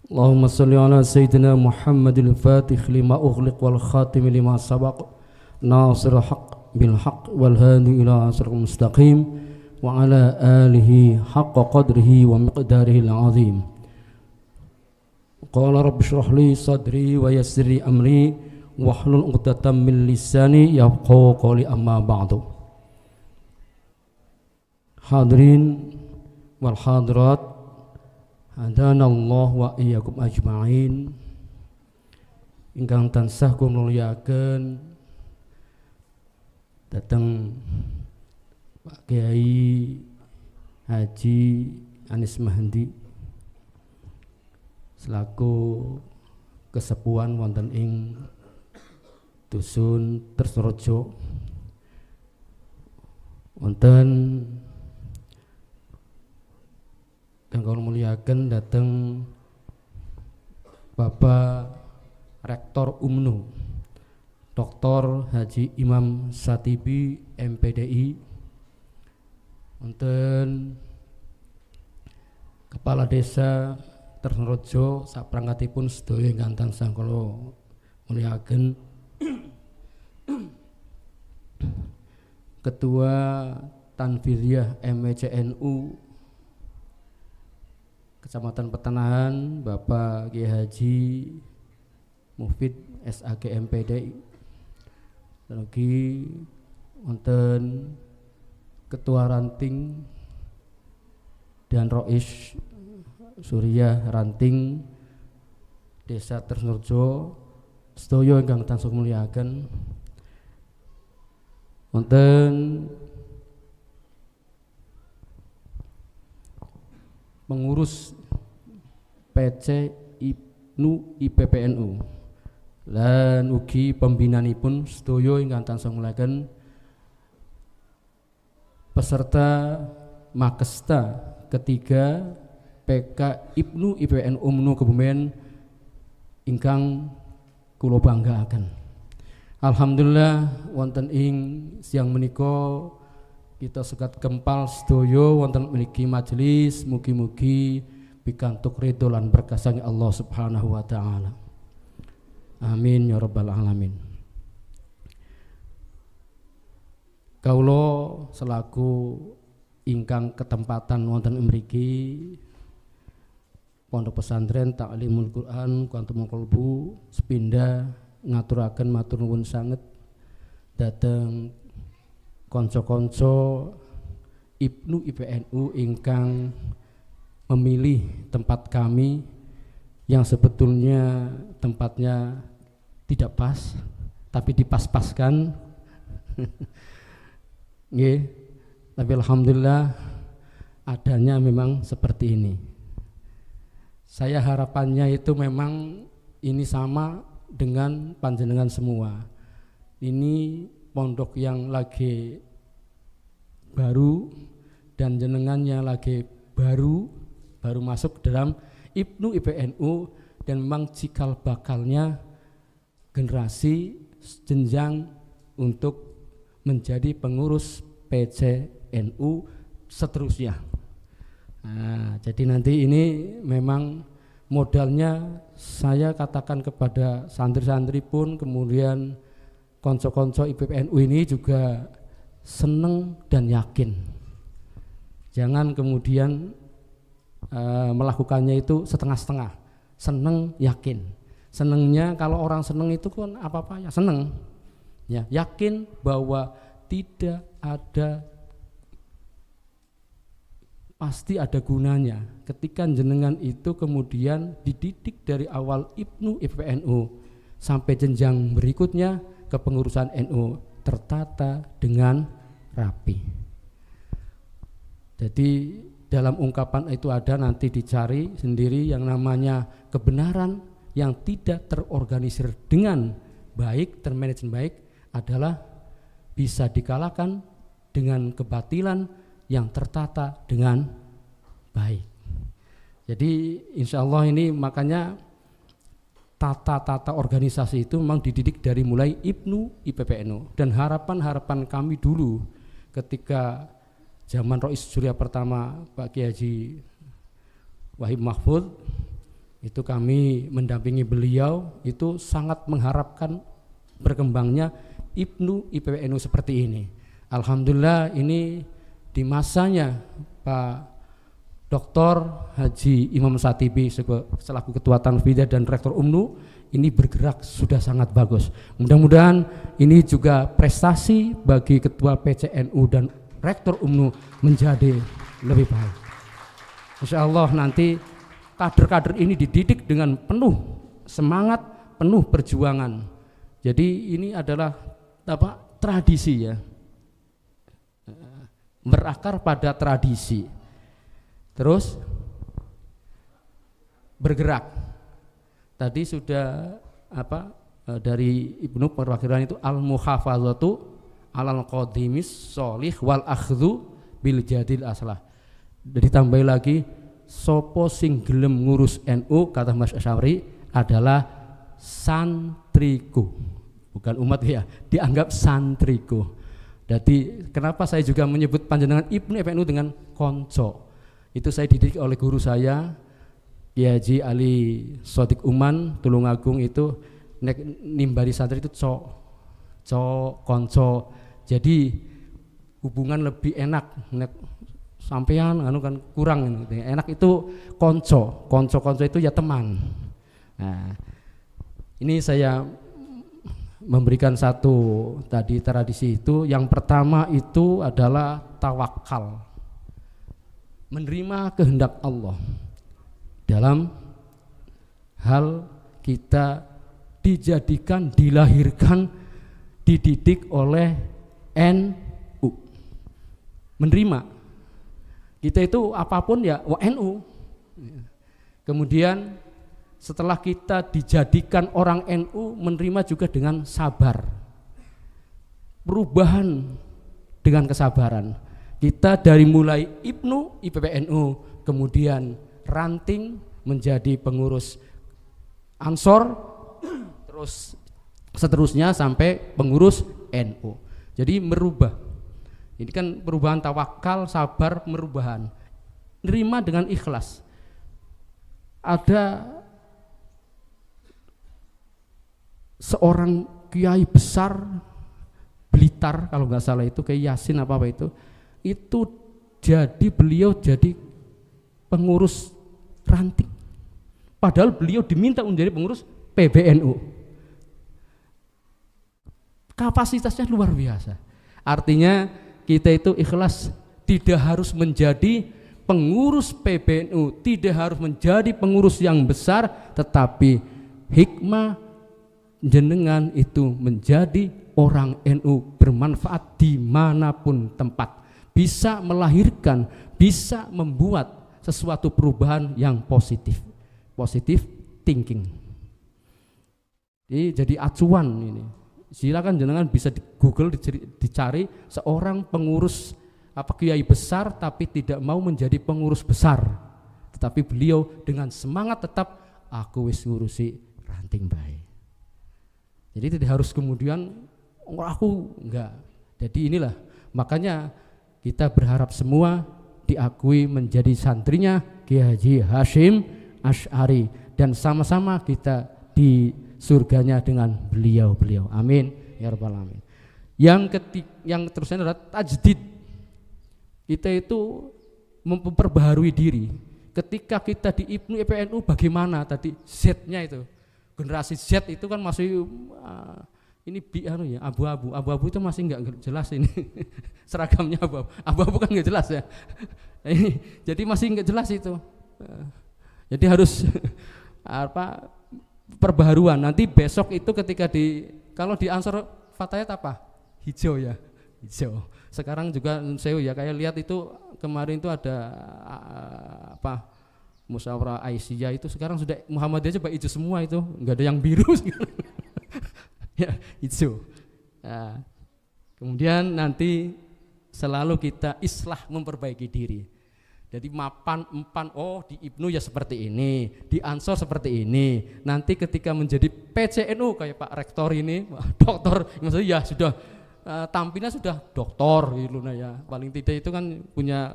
Allahumma salli ala sayyidina Muhammadil fatih lima ughliq wal khatim lima sabaq nasir haq bil haq wal hadi ila siratal mustaqim wa ala alihi haqqa qadrihi wa miqdarihi al-azim. Qala rabbi shrah li sadri wa yassir li amri wahlul 'uqdatam min lisani yafqahu qawli, amma ba'du. Hadirin wal hadirat, hadanallahu wa iyyakum ajma'in. Ingkang tansah kula mulyakaken dateng Pak Kiai Haji Anis Mahdi selaku kesepuhan wonten ing dusun Tresnorejo, wonten kang kula mulyakaken dhateng Bapak Rektor UMNU Dr. Haji Imam Satibi MPDI, wonten Kepala Desa Tresnorejo saprangkatipun sedaya ingkang tansah kula mulyakaken, Ketua Tanfidiyah MECNU Kecamatan Petanahan Bapak Kiai Haji Mufid SAG MPDI, lagi wonten Ketua Ranting dan Rois Surya Ranting Desa Tresnorejo sedaya ingkang tansah mulyakaken, wonten pengurus PC IPNU IPPNU lan ugi pembinanipun sedaya ingkang tansah mulyakaken, peserta Makesta ketiga PK IPNU IPPNU UMNU Kebumen ingkang kula banggaaken. Alhamdulillah wonten ing siang menika kita sekat kempal sedaya wonten mriki majelis, mugi-mugi pikantuk ridho lan berkah saking Allah Subhanahu wa taala. Amin ya rabbal alamin. Kawula selaku ingkang ketempatan wonten mriki Pondok Pesantren Ta'limul Quran Kuantumul Qalbu sepindah ngaturaken matur nuwun sanget dhateng kanca-kanca IPNU IPPNU ingkang memilih tempat kami yang sebetulnya tempatnya tidak pas tapi dipas-paskan. Nggih, tapi alhamdulillah adanya memang seperti ini. Saya harapannya itu memang ini sama dengan panjenengan semua. Ini pondok yang lagi baru dan jenengannya lagi baru masuk dalam IPNU IPPNU, dan memang cikal bakalnya generasi jenjang untuk menjadi pengurus PCNU seterusnya. Nah, jadi nanti ini memang modalnya saya katakan kepada santri-santri pun, kemudian konco-konco IPPNU ini juga seneng dan yakin. Jangan kemudian melakukannya itu setengah-setengah, seneng yakin. Senengnya kalau orang seneng itu kan apa-apa ya seneng, ya yakin bahwa tidak ada, pasti ada gunanya ketika jenengan itu kemudian dididik dari awal IPNU IPPNU sampai jenjang berikutnya kepengurusan NU tertata dengan rapi. Jadi dalam ungkapan itu ada, nanti dicari sendiri, yang namanya kebenaran yang tidak terorganisir dengan baik, termanajemen baik adalah bisa dikalahkan dengan kebatilan yang tertata dengan baik. Jadi insya Allah ini makanya tata-tata organisasi itu memang dididik dari mulai IPNU, IPPNU. Dan harapan-harapan kami dulu ketika zaman Rois Surya pertama Pak Kiai Haji Wahib Mahfud, itu kami mendampingi beliau, itu sangat mengharapkan berkembangnya IPNU, IPPNU seperti ini. Alhamdulillah ini di masanya Pak Dr. Haji Imam Satibi selaku Ketua Tanfidah dan Rektor UMNU ini bergerak sudah sangat bagus. Mudah-mudahan ini juga prestasi bagi Ketua PCNU dan Rektor UMNU menjadi lebih baik. Insya Allah nanti kader-kader ini dididik dengan penuh semangat, penuh perjuangan. Jadi ini adalah tradisi ya, berakar pada tradisi. Terus bergerak. Tadi sudah dari Ibnu perwakilan itu al-muhafazatu alal qadimis sholih wal akhdhu bil jadil aslah. Ditambah lagi sopo sing gelem ngurus NU kata Mas Asy'ari adalah santriku, bukan umat ya, dianggap santriku. Jadi kenapa saya juga menyebut panjenengan Ibnu IPPNU dengan konco? Itu saya dididik oleh guru saya Kiai Haji Ali Sodik Uman Tulungagung, itu nek nimbali santri itu konco. Jadi hubungan lebih enak, nek sampean kan kurang enak itu konco itu ya teman. Nah, ini saya memberikan satu tadi tradisi itu. Yang pertama itu adalah tawakal, menerima kehendak Allah dalam hal kita dijadikan, dilahirkan, dididik oleh NU. Menerima kita itu apapun ya NU. Kemudian setelah kita dijadikan orang NU, menerima juga dengan sabar, perubahan dengan kesabaran. Kita dari mulai IPNU, IPPNU, kemudian ranting menjadi pengurus Ansor, terus seterusnya sampai pengurus NU. Jadi merubah. Ini kan perubahan tawakal, sabar, merubahan. Nerima dengan ikhlas. Ada seorang kiai besar Blitar kalau nggak salah itu Kiai Yasin apa itu beliau jadi pengurus ranting. Padahal beliau diminta menjadi pengurus PBNU. Kapasitasnya luar biasa. Artinya kita itu ikhlas, tidak harus menjadi pengurus PBNU, tidak harus menjadi pengurus yang besar, tetapi hikmah jenengan itu menjadi orang NU bermanfaat dimanapun tempat, bisa melahirkan, bisa membuat sesuatu perubahan yang positif thinking. Jadi acuan ini. Silakan jenengan bisa di Google dicari seorang pengurus kiai besar tapi tidak mau menjadi pengurus besar, tetapi beliau dengan semangat tetap aku wis ngurusi ranting bae. Jadi tidak harus kemudian aku enggak. Jadi inilah makanya kita berharap semua diakui menjadi santrinya Kiai Haji Hasyim Asy'ari dan sama-sama kita di surganya dengan beliau. Amin ya rabbal alamin. Yang terusnya adalah tajdid. Kita itu memperbaharui diri. Ketika kita di IPNU IPPNU bagaimana tadi Z-nya itu, generasi Z itu kan masih ini abu-abu itu masih nggak jelas ini seragamnya abu-abu kan nggak jelas ya. Jadi masih nggak jelas itu. Jadi harus perbaharuan. Nanti besok itu ketika kalau di Ansor Fatayat hijau ya, hijau. Sekarang juga saya kayak lihat itu kemarin itu ada musyawarah Aisyah itu sekarang sudah Muhammadiyah coba hijau semua itu, nggak ada yang biru ya hijau. Nah, kemudian nanti selalu kita islah memperbaiki diri. Jadi mapan, empan, oh di IPNU ya seperti ini, di Ansor seperti ini. Nanti ketika menjadi PCNU kayak Pak Rektor ini, doktor, maksudnya ya sudah tampilnya sudah doktor gitu nah ya. Paling tidak itu kan punya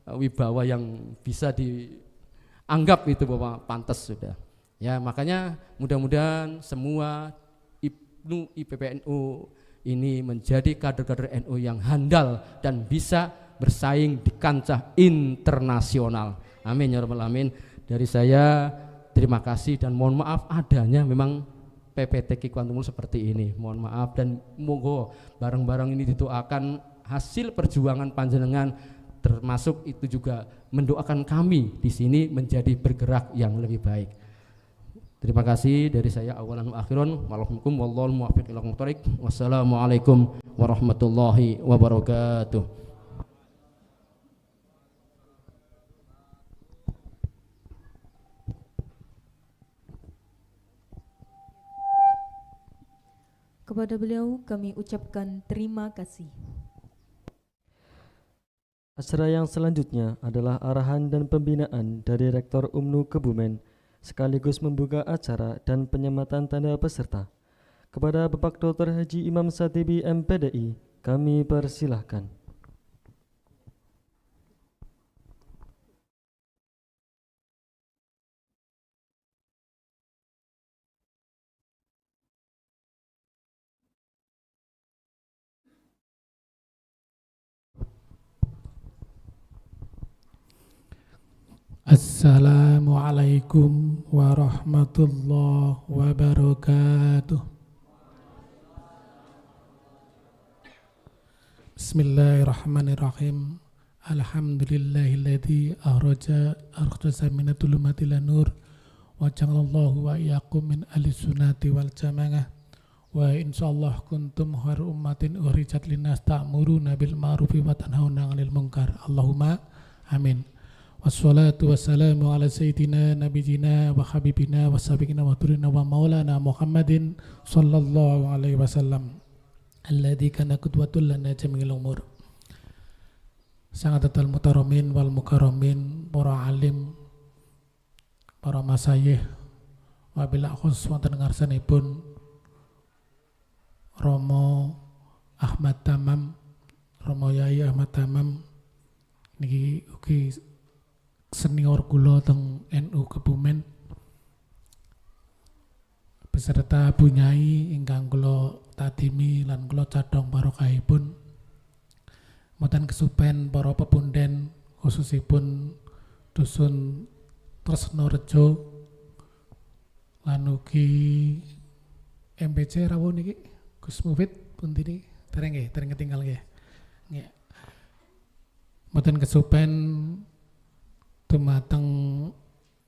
wibawa yang bisa dianggap itu bahwa pantas sudah. Ya makanya mudah-mudahan semua IPNU, IPPNU ini menjadi kader-kader NU yang handal dan bisa bersaing di kancah internasional. Amin ya rabbal alamin. Dari saya terima kasih dan mohon maaf adanya memang PPTQ Kuantum seperti ini. Mohon maaf dan monggo barang-barang ini didoakan hasil perjuangan panjenengan, termasuk itu juga mendoakan kami di sini menjadi bergerak yang lebih baik. Terima kasih dari saya awalan wa akhiran. Wallahul muwaffiq ila aqwamit thoriq. Wassalamualaikum warahmatullahi wabarakatuh. Kepada beliau kami ucapkan terima kasih. Acara yang selanjutnya adalah arahan dan pembinaan dari Rektor UMNU Kebumen, sekaligus membuka acara dan penyematan tanda peserta. Kepada Bapak Dr. Haji Imam Satibi MPDI, kami persilahkan. Assalamualaikum warahmatullahi wabarakatuh. Bismillahirrahmanirrahim. Alhamdulillahilladzi akhraja minatul lumati ila nur wa ja'alallahu wa iyyakum min ahli sunnati wal jamaah wa insyaallah kuntum khairu ummatin ukhrijat linnas ta'muruna bil ma'rufi wa tanhauna 'anil munkar. Allahumma amin. Wassalatu wassalamu ala sayyidina nabiyina wa habibina wa sabiqina wa turina wa maulana Muhammadin sallallahu alaihi wasallam alladzi kana qudwatul lana jami'il umur. Sangat mutaramin wal mukarramin, para alim, para masayih, wabil akhus wonten ngarsanipun Romo Ahmad Tamam, Romo Yai Ahmad Tamam niki ugi senior kula teng NU Kebumen, beserta Bunyai ingkang kula tadimi lan kula cadhong barokahipun, mboten kesupen para pepunden khususipun dusun Tresnorejo lan ugi MPC rawuh niki Gus Mufid pundi niki dereng ketinggal nggih. Nggih. Mboten kesupen dumateng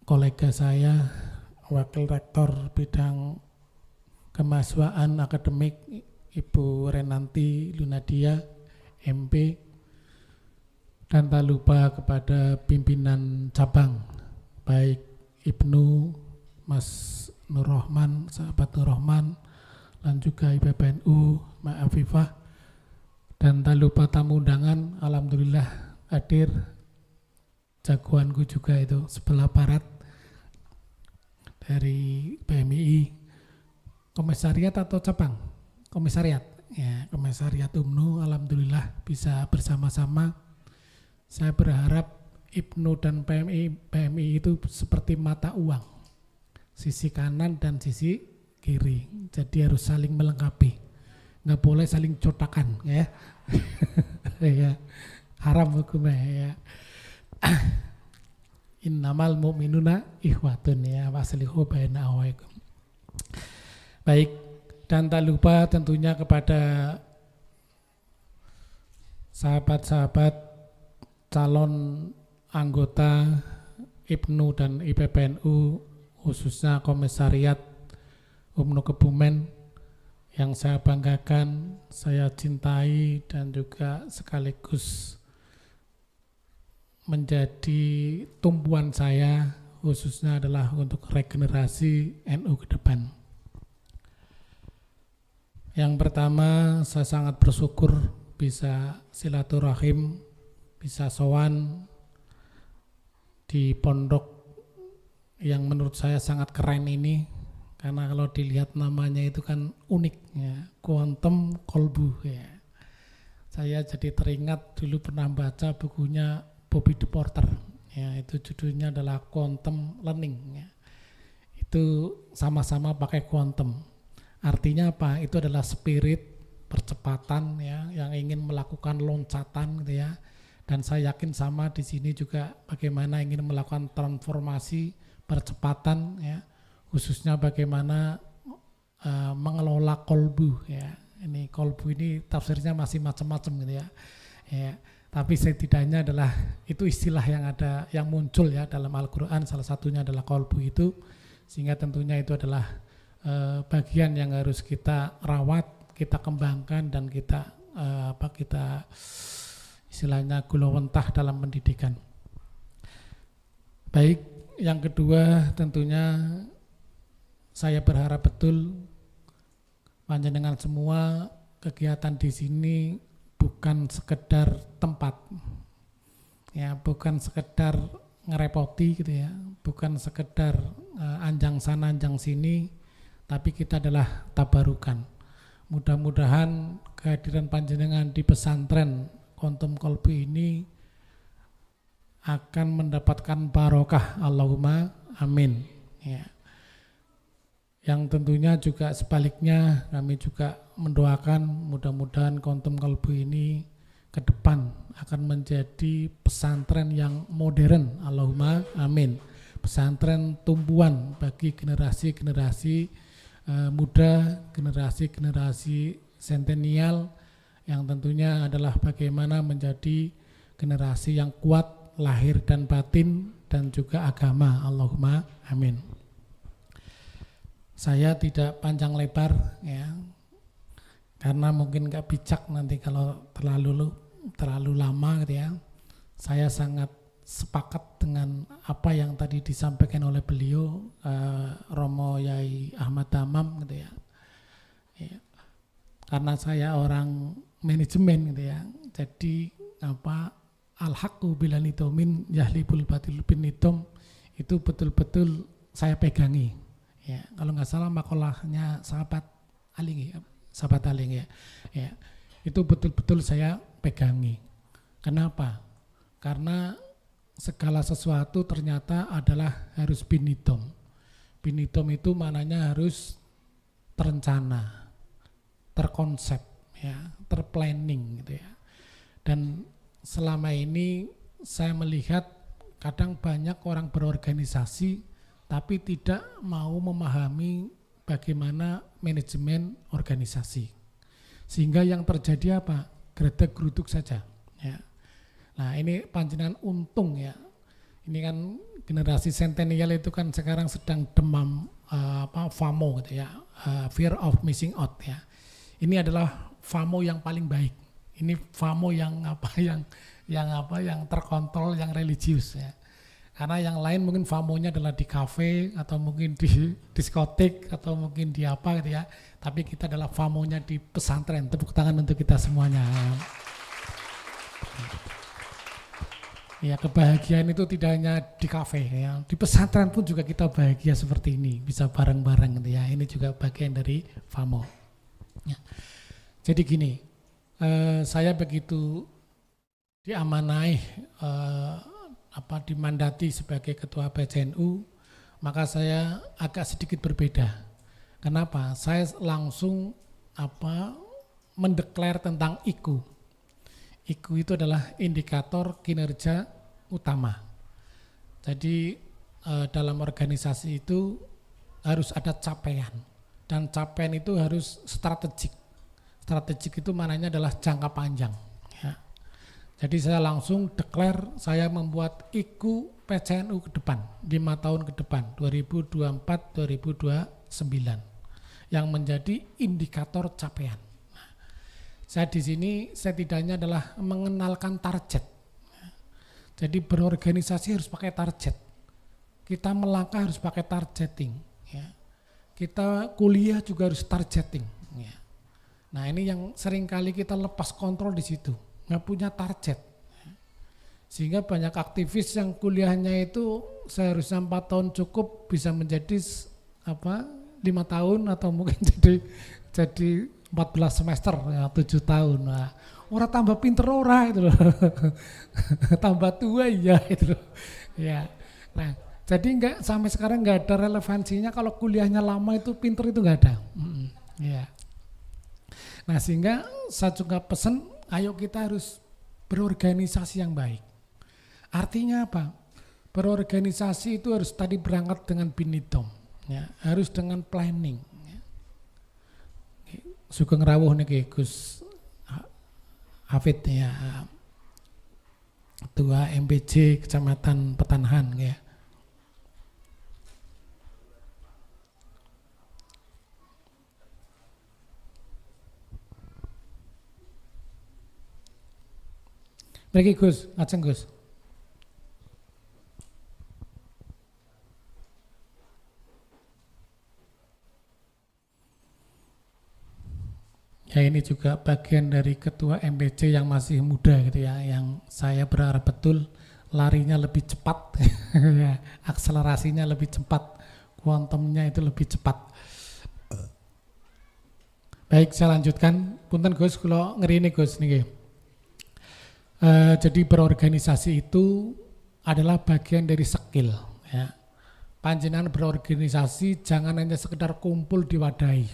kolega saya, Wakil Rektor Bidang Kemahasiswaan Akademik Ibu Renanti Lunadia MP, dan tak lupa kepada pimpinan cabang baik IPNU Mas Nur Rahman, sahabat Nur Rahman, dan juga IPPNU Mbak Afifah, dan tak lupa tamu undangan, alhamdulillah hadir jagoanku juga itu sebelah barat dari PMI, komisariat atau cabang? Komisariat, ya, komisariat UMNU, alhamdulillah bisa bersama-sama. Saya berharap IPNU dan PMI itu seperti mata uang, sisi kanan dan sisi kiri, jadi harus saling melengkapi, nggak boleh saling cotakan, ya. Ya, haram hukumnya, ya. Innamal mu'minuna ikhwatun, ya, waslihu baina akhawaykum. Baik, dan tak lupa tentunya kepada sahabat-sahabat calon anggota IPNU dan IPPNU, khususnya komisariat UMNU Kebumen yang saya banggakan, saya cintai, dan juga sekaligus menjadi tumpuan saya, khususnya adalah untuk regenerasi NU ke depan. Yang pertama, saya sangat bersyukur bisa silaturahim, bisa sowan di pondok yang menurut saya sangat keren ini, karena kalau dilihat namanya itu kan unik ya, Quantum Kolbu ya. Saya jadi teringat dulu pernah baca bukunya Bobby De Porter ya, itu judulnya adalah Quantum Learning ya. Itu sama-sama pakai quantum. Artinya apa? Itu adalah spirit percepatan ya, yang ingin melakukan loncatan gitu ya. Dan saya yakin sama di sini juga bagaimana ingin melakukan transformasi percepatan ya, khususnya bagaimana mengelola kolbu ya. Ini kolbu ini tafsirnya masih macam-macam gitu ya. Ya, tapi setidaknya adalah itu istilah yang ada, yang muncul ya dalam Al-Qur'an, salah satunya adalah kolbu itu, sehingga tentunya itu adalah bagian yang harus kita rawat, kita kembangkan, dan kita kita istilahnya gulawentah dalam pendidikan. Baik, yang kedua tentunya saya berharap betul panjenengan semua kegiatan di sini bukan sekedar tempat, ya, bukan sekedar ngerepoti gitu ya, bukan sekedar anjang sana anjang sini, tapi kita adalah tabarukan. Mudah-mudahan kehadiran panjenengan di pesantren Quantum Kolbu ini akan mendapatkan barokah, Allahumma amin ya. Yang tentunya juga sebaliknya kami juga mendoakan mudah-mudahan Quantum Kolbu ini ke depan akan menjadi pesantren yang modern, Allahumma amin. Pesantren tumbuhan bagi generasi-generasi muda, generasi-generasi sentenial, yang tentunya adalah bagaimana menjadi generasi yang kuat lahir dan batin dan juga agama, Allahumma amin. Saya tidak panjang lebar ya, karena mungkin gak bijak nanti kalau terlalu lama gitu ya. Saya sangat sepakat dengan apa yang tadi disampaikan oleh beliau, Romo Yai Ahmad Tamam gitu ya. Ya. Karena saya orang manajemen gitu ya, jadi al-haqqu bilanitomin yahlibul batil binitom itu betul-betul saya pegangi. Ya, kalau nggak salah makolahnya sahabat Aling ya, ya, itu betul-betul saya pegangi. Kenapa? Karena segala sesuatu ternyata adalah harus binitom. Binitom itu maknanya harus terencana, terkonsep, ya, terplanning gitu ya. Dan selama ini saya melihat kadang banyak orang berorganisasi tapi tidak mau memahami bagaimana manajemen organisasi. Sehingga yang terjadi apa? Gredeg geruduk saja. Ya. Nah ini panjenengan untung ya. Ini kan generasi sentenial itu kan sekarang sedang demam FOMO gitu ya, fear of missing out ya. Ini adalah FOMO yang paling baik. Ini FOMO yang yang terkontrol, yang religius ya. Karena yang lain mungkin FOMO-nya adalah di kafe atau mungkin di diskotik atau mungkin di apa gitu ya. Tapi kita adalah FOMO-nya di pesantren. Tepuk tangan untuk kita semuanya. Ya, kebahagiaan itu tidak hanya di kafe ya. Di pesantren pun juga kita bahagia seperti ini, bisa bareng-bareng gitu ya. Ini juga bagian dari FOMO. Ya. Jadi gini, saya begitu diamanai dimandati sebagai ketua PCNU, maka saya agak sedikit berbeda. Kenapa? Saya langsung mendeklar tentang IKU. IKU itu adalah indikator kinerja utama. Jadi dalam organisasi itu harus ada capaian, dan capaian itu harus strategik. Strategik itu maknanya adalah jangka panjang. Jadi saya langsung declare, saya membuat IKU PCNU ke depan, 5 tahun ke depan, 2024-2029, yang menjadi indikator capaian. Nah, saya di sini setidaknya adalah mengenalkan target. Jadi berorganisasi harus pakai target. Kita melangkah harus pakai targeting. Ya. Kita kuliah juga harus targeting. Ya. Nah ini yang seringkali kita lepas kontrol di situ. Nggak punya target. Sehingga banyak aktivis yang kuliahnya itu seharusnya 4 tahun cukup bisa menjadi 5 tahun atau mungkin jadi 14 semester ya 7 tahun. Nah, orang tambah pinter itu loh. Tambah tua itu loh. Ya. Nah, jadi sampai sekarang nggak ada relevansinya kalau kuliahnya lama itu pinter itu nggak ada. Ya. Nah, sehingga saya juga pesan, ayo kita harus berorganisasi yang baik. Artinya apa? Berorganisasi itu harus tadi berangkat dengan binitom, ya, harus dengan planning. Ya. Sugeng rawuh niki Gus Hafid ya, Ketua MPC Kecamatan Petanhan ya. Mriki Gus, ajeng Gus. Ya ini juga bagian dari ketua MPC yang masih muda gitu ya, yang saya berharap betul larinya lebih cepat, ya, akselerasinya lebih cepat, kuantumnya itu lebih cepat. Baik, saya lanjutkan. Punten Gus, kalau ngerini Gus nih. Jadi berorganisasi itu adalah bagian dari skill. Ya. Panjenengan berorganisasi jangan hanya sekedar kumpul di wadai,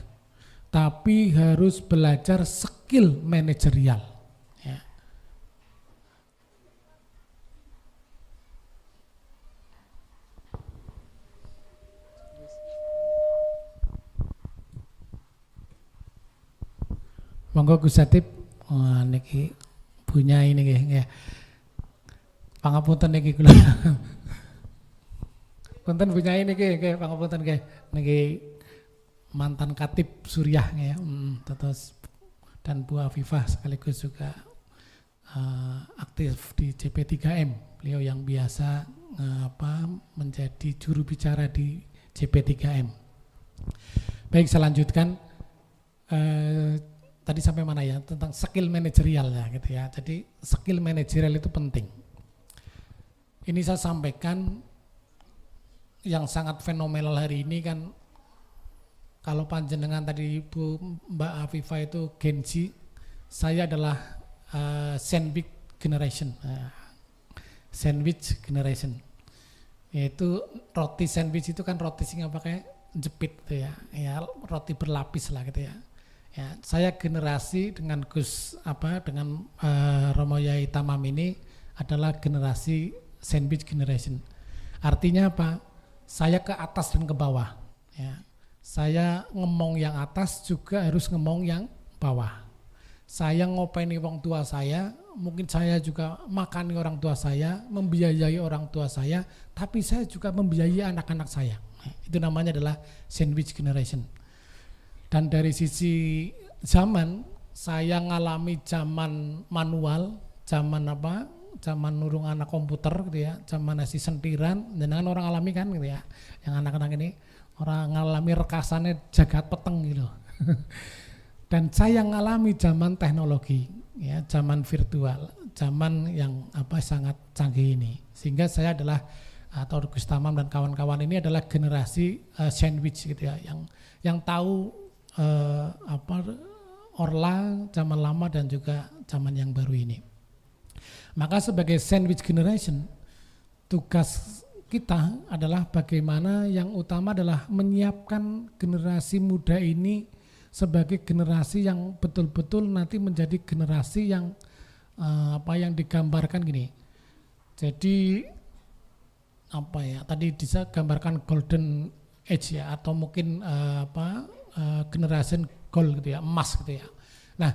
tapi harus belajar skill manajerial. Ya. Monggo Gus Hatip, niki punya ini ya. Pangapunten niki kula. Punten punya ini nggih, pangapunten nggih. Niki mantan Katib Suriah ya, terus dan Bu Afifah sekaligus juga aktif di CP3M. Beliau yang biasa menjadi juru bicara di CP3M. Baik, saya lanjutkan. Tadi sampai mana ya, tentang skill manajerial ya gitu ya. Jadi skill manajerial itu penting. Ini saya sampaikan yang sangat fenomenal hari ini kan, kalau panjenengan tadi Ibu Mbak Afifah itu Gen Z, saya adalah sandwich generation. Sandwich generation, yaitu roti sandwich itu kan roti sing pakai jepit gitu ya, roti berlapis lah gitu ya. Ya, saya generasi dengan dengan Romo Yai Tamam ini adalah generasi sandwich generation. Artinya apa? Saya ke atas dan ke bawah. Ya. Saya ngomong yang atas juga harus ngomong yang bawah. Saya ngopeni orang tua saya, mungkin saya juga makani orang tua saya, membiayai orang tua saya, tapi saya juga membiayai anak-anak saya. Itu namanya adalah sandwich generation. Dan dari sisi zaman, saya ngalami zaman manual, zaman nurung anak komputer gitu ya, zaman nasi sentiran, dan orang alami kan gitu ya, yang anak-anak ini orang ngalami rekasannya jagat peteng gitu. Dan saya ngalami zaman teknologi, ya, zaman virtual, zaman yang sangat canggih ini. Sehingga saya adalah atau Gus Tamam dan kawan-kawan ini adalah generasi sandwich gitu ya, yang tahu Orla zaman lama dan juga zaman yang baru ini. Maka sebagai sandwich generation, tugas kita adalah bagaimana yang utama adalah menyiapkan generasi muda ini sebagai generasi yang betul-betul nanti menjadi generasi yang yang digambarkan gini. Jadi tadi bisa gambarkan golden age ya, atau mungkin generation gold gitu ya, emas gitu ya. Nah,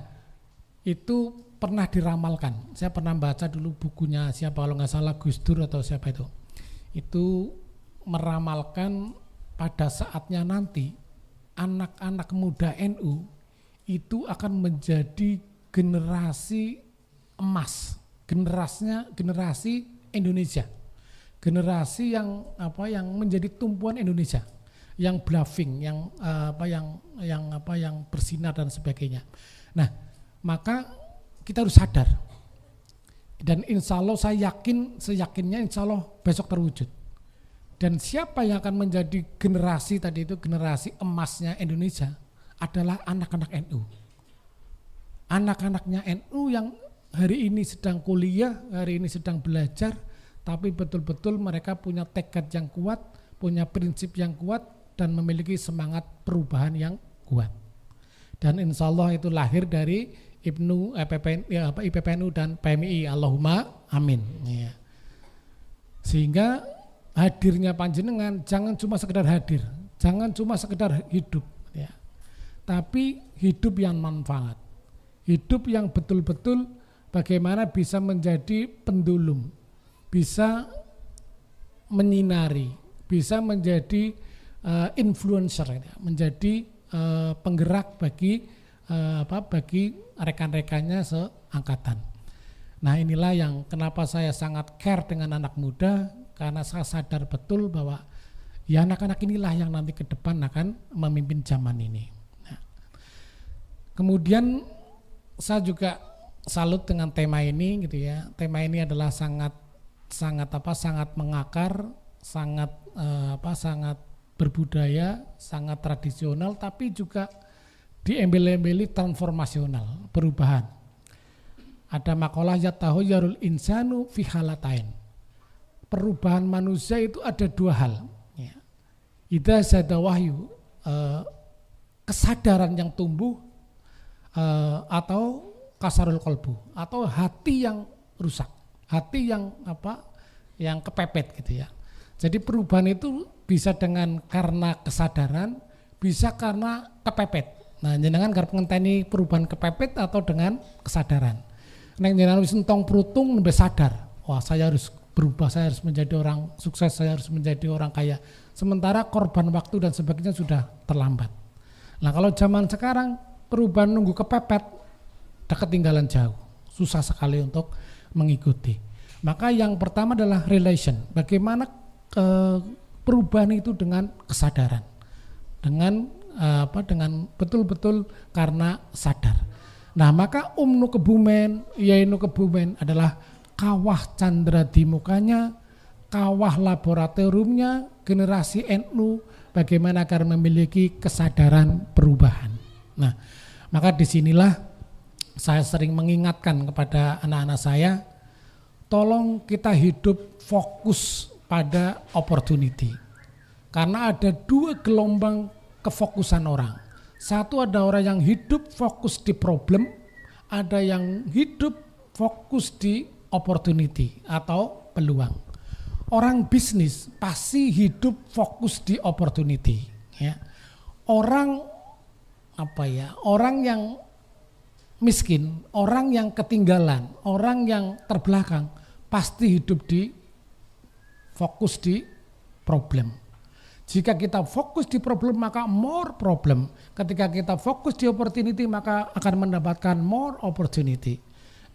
itu pernah diramalkan. Saya pernah baca dulu bukunya siapa, kalau nggak salah Gus Dur atau siapa itu. Itu meramalkan pada saatnya nanti anak-anak muda NU itu akan menjadi generasi emas, generasi Indonesia, generasi yang menjadi tumpuan Indonesia, yang bluffing, yang bersinar dan sebagainya. Nah, maka kita harus sadar Dan insya Allah saya yakin, seyakinnya insya Allah besok terwujud. Dan siapa yang akan menjadi generasi tadi itu, generasi emasnya Indonesia adalah anak-anak NU. Anak-anaknya NU yang hari ini sedang kuliah, hari ini sedang belajar, tapi betul-betul mereka punya tekad yang kuat, punya prinsip yang kuat, dan memiliki semangat perubahan yang kuat. Dan insya Allah itu lahir dari IPPNU dan PMI, Allahumma amin. Ya. Sehingga hadirnya panjenengan jangan cuma sekedar hadir, jangan cuma sekedar hidup, ya. Tapi hidup yang manfaat, hidup yang betul-betul bagaimana bisa menjadi pendulum, bisa menyinari, bisa menjadi influencer, ya. Menjadi penggerak bagi rekan-rekannya seangkatan. Nah, inilah yang kenapa saya sangat care dengan anak muda, karena saya sadar betul bahwa ya anak-anak inilah yang nanti ke depan akan memimpin zaman ini. Nah, kemudian saya juga salut dengan tema ini gitu ya. Tema ini adalah sangat mengakar, sangat berbudaya, sangat tradisional, tapi juga diembel-embeli transformasional, perubahan. Ada makalah yatahayyarul insanu fi halatain. Perubahan manusia itu ada dua hal. Ya. Idza zada wahyu, kesadaran yang tumbuh, atau kasarul qalbu, atau hati yang rusak, hati yang yang kepepet gitu ya. Jadi perubahan itu bisa karena kesadaran, bisa karena kepepet. Nah, jenengan karep ngenteni perubahan kepepet atau dengan kesadaran. Nek jenengan wis entong prutung nembe sadar, wah saya harus berubah, saya harus menjadi orang sukses, saya harus menjadi orang kaya. Sementara korban waktu dan sebagainya sudah terlambat. Nah, kalau zaman sekarang perubahan nunggu kepepet, udah ketinggalan jauh, susah sekali untuk mengikuti. Maka yang pertama adalah relation, bagaimana perubahan itu dengan kesadaran, dengan betul-betul karena sadar. Nah, maka Kebumen, Yainu Kebumen adalah kawah candra di mukanya, kawah laboratoriumnya generasi NU, bagaimana agar memiliki kesadaran perubahan. Nah, maka disinilah saya sering mengingatkan kepada anak-anak saya, tolong kita hidup fokus pada opportunity. Karena ada dua gelombang kefokusan orang. Satu, ada orang yang hidup fokus di problem, ada yang hidup fokus di opportunity atau peluang. Orang bisnis pasti hidup fokus di opportunity, ya. Orang yang miskin, orang yang ketinggalan, orang yang terbelakang pasti hidup di fokus di problem. Jika kita fokus di problem maka more problem. Ketika kita fokus di opportunity maka akan mendapatkan more opportunity.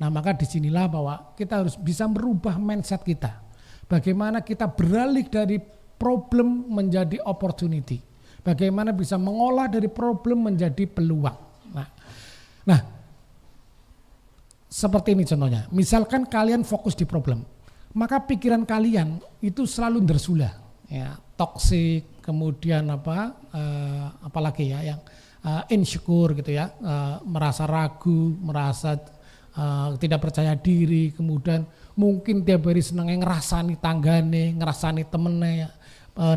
Nah, maka disinilah bahwa kita harus bisa merubah mindset kita. Bagaimana kita beralih dari problem menjadi opportunity. Bagaimana bisa mengolah dari problem menjadi peluang. Nah, seperti ini contohnya. Misalkan kalian fokus di problem, maka pikiran kalian itu selalu dersulah, ya, toksik, kemudian apalagi ya yang insecure gitu ya, merasa ragu, merasa tidak percaya diri, kemudian mungkin tiap hari senengnya ngerasani tanggane, ngerasani temennya, ya,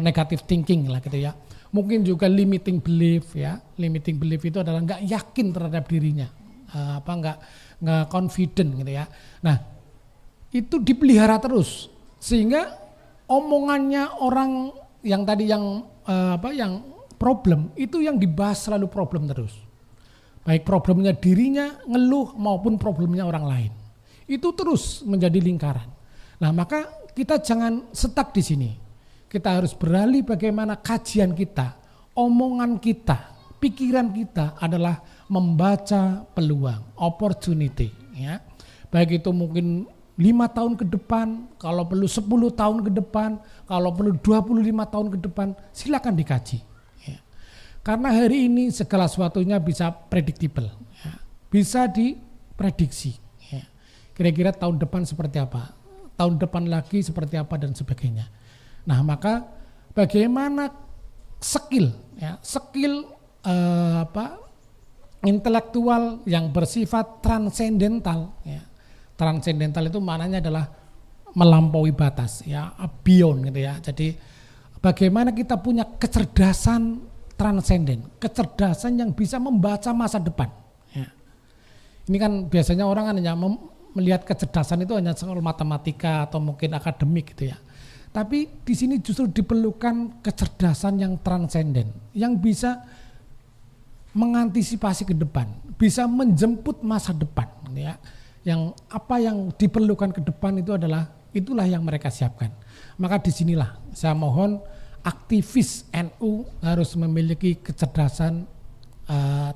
negative thinking lah gitu ya. Mungkin juga limiting belief ya. Limiting belief itu adalah nggak yakin terhadap dirinya, nggak confident gitu ya. Nah, itu dipelihara terus sehingga omongannya orang yang tadi yang problem itu yang dibahas selalu problem terus. Baik problemnya dirinya ngeluh maupun problemnya orang lain. Itu terus menjadi lingkaran. Nah, maka kita jangan stuck di sini. Kita harus beralih bagaimana kajian kita, omongan kita, pikiran kita adalah membaca peluang, opportunity, ya. Baik itu mungkin 5 tahun ke depan, kalau perlu 10 tahun ke depan, kalau perlu 25 tahun ke depan, silakan dikaji. Ya. Karena hari ini segala sesuatunya bisa predictable, ya. Bisa diprediksi. Ya. kira-kira tahun depan seperti apa, tahun depan lagi seperti apa dan sebagainya. Nah, maka bagaimana skill intelektual yang bersifat transendental ya. Transendental itu maknanya adalah melampaui batas ya, beyond gitu ya. Jadi bagaimana kita punya kecerdasan transenden, kecerdasan yang bisa membaca masa depan ya. Ini kan biasanya orang kan hanya melihat kecerdasan itu hanya soal matematika atau mungkin akademik gitu ya. Tapi di sini justru diperlukan kecerdasan yang transenden, yang bisa mengantisipasi ke depan, bisa menjemput masa depan ya. Yang apa yang diperlukan ke depan itu itulah yang mereka siapkan. Maka disinilah saya mohon aktivis NU harus memiliki kecerdasan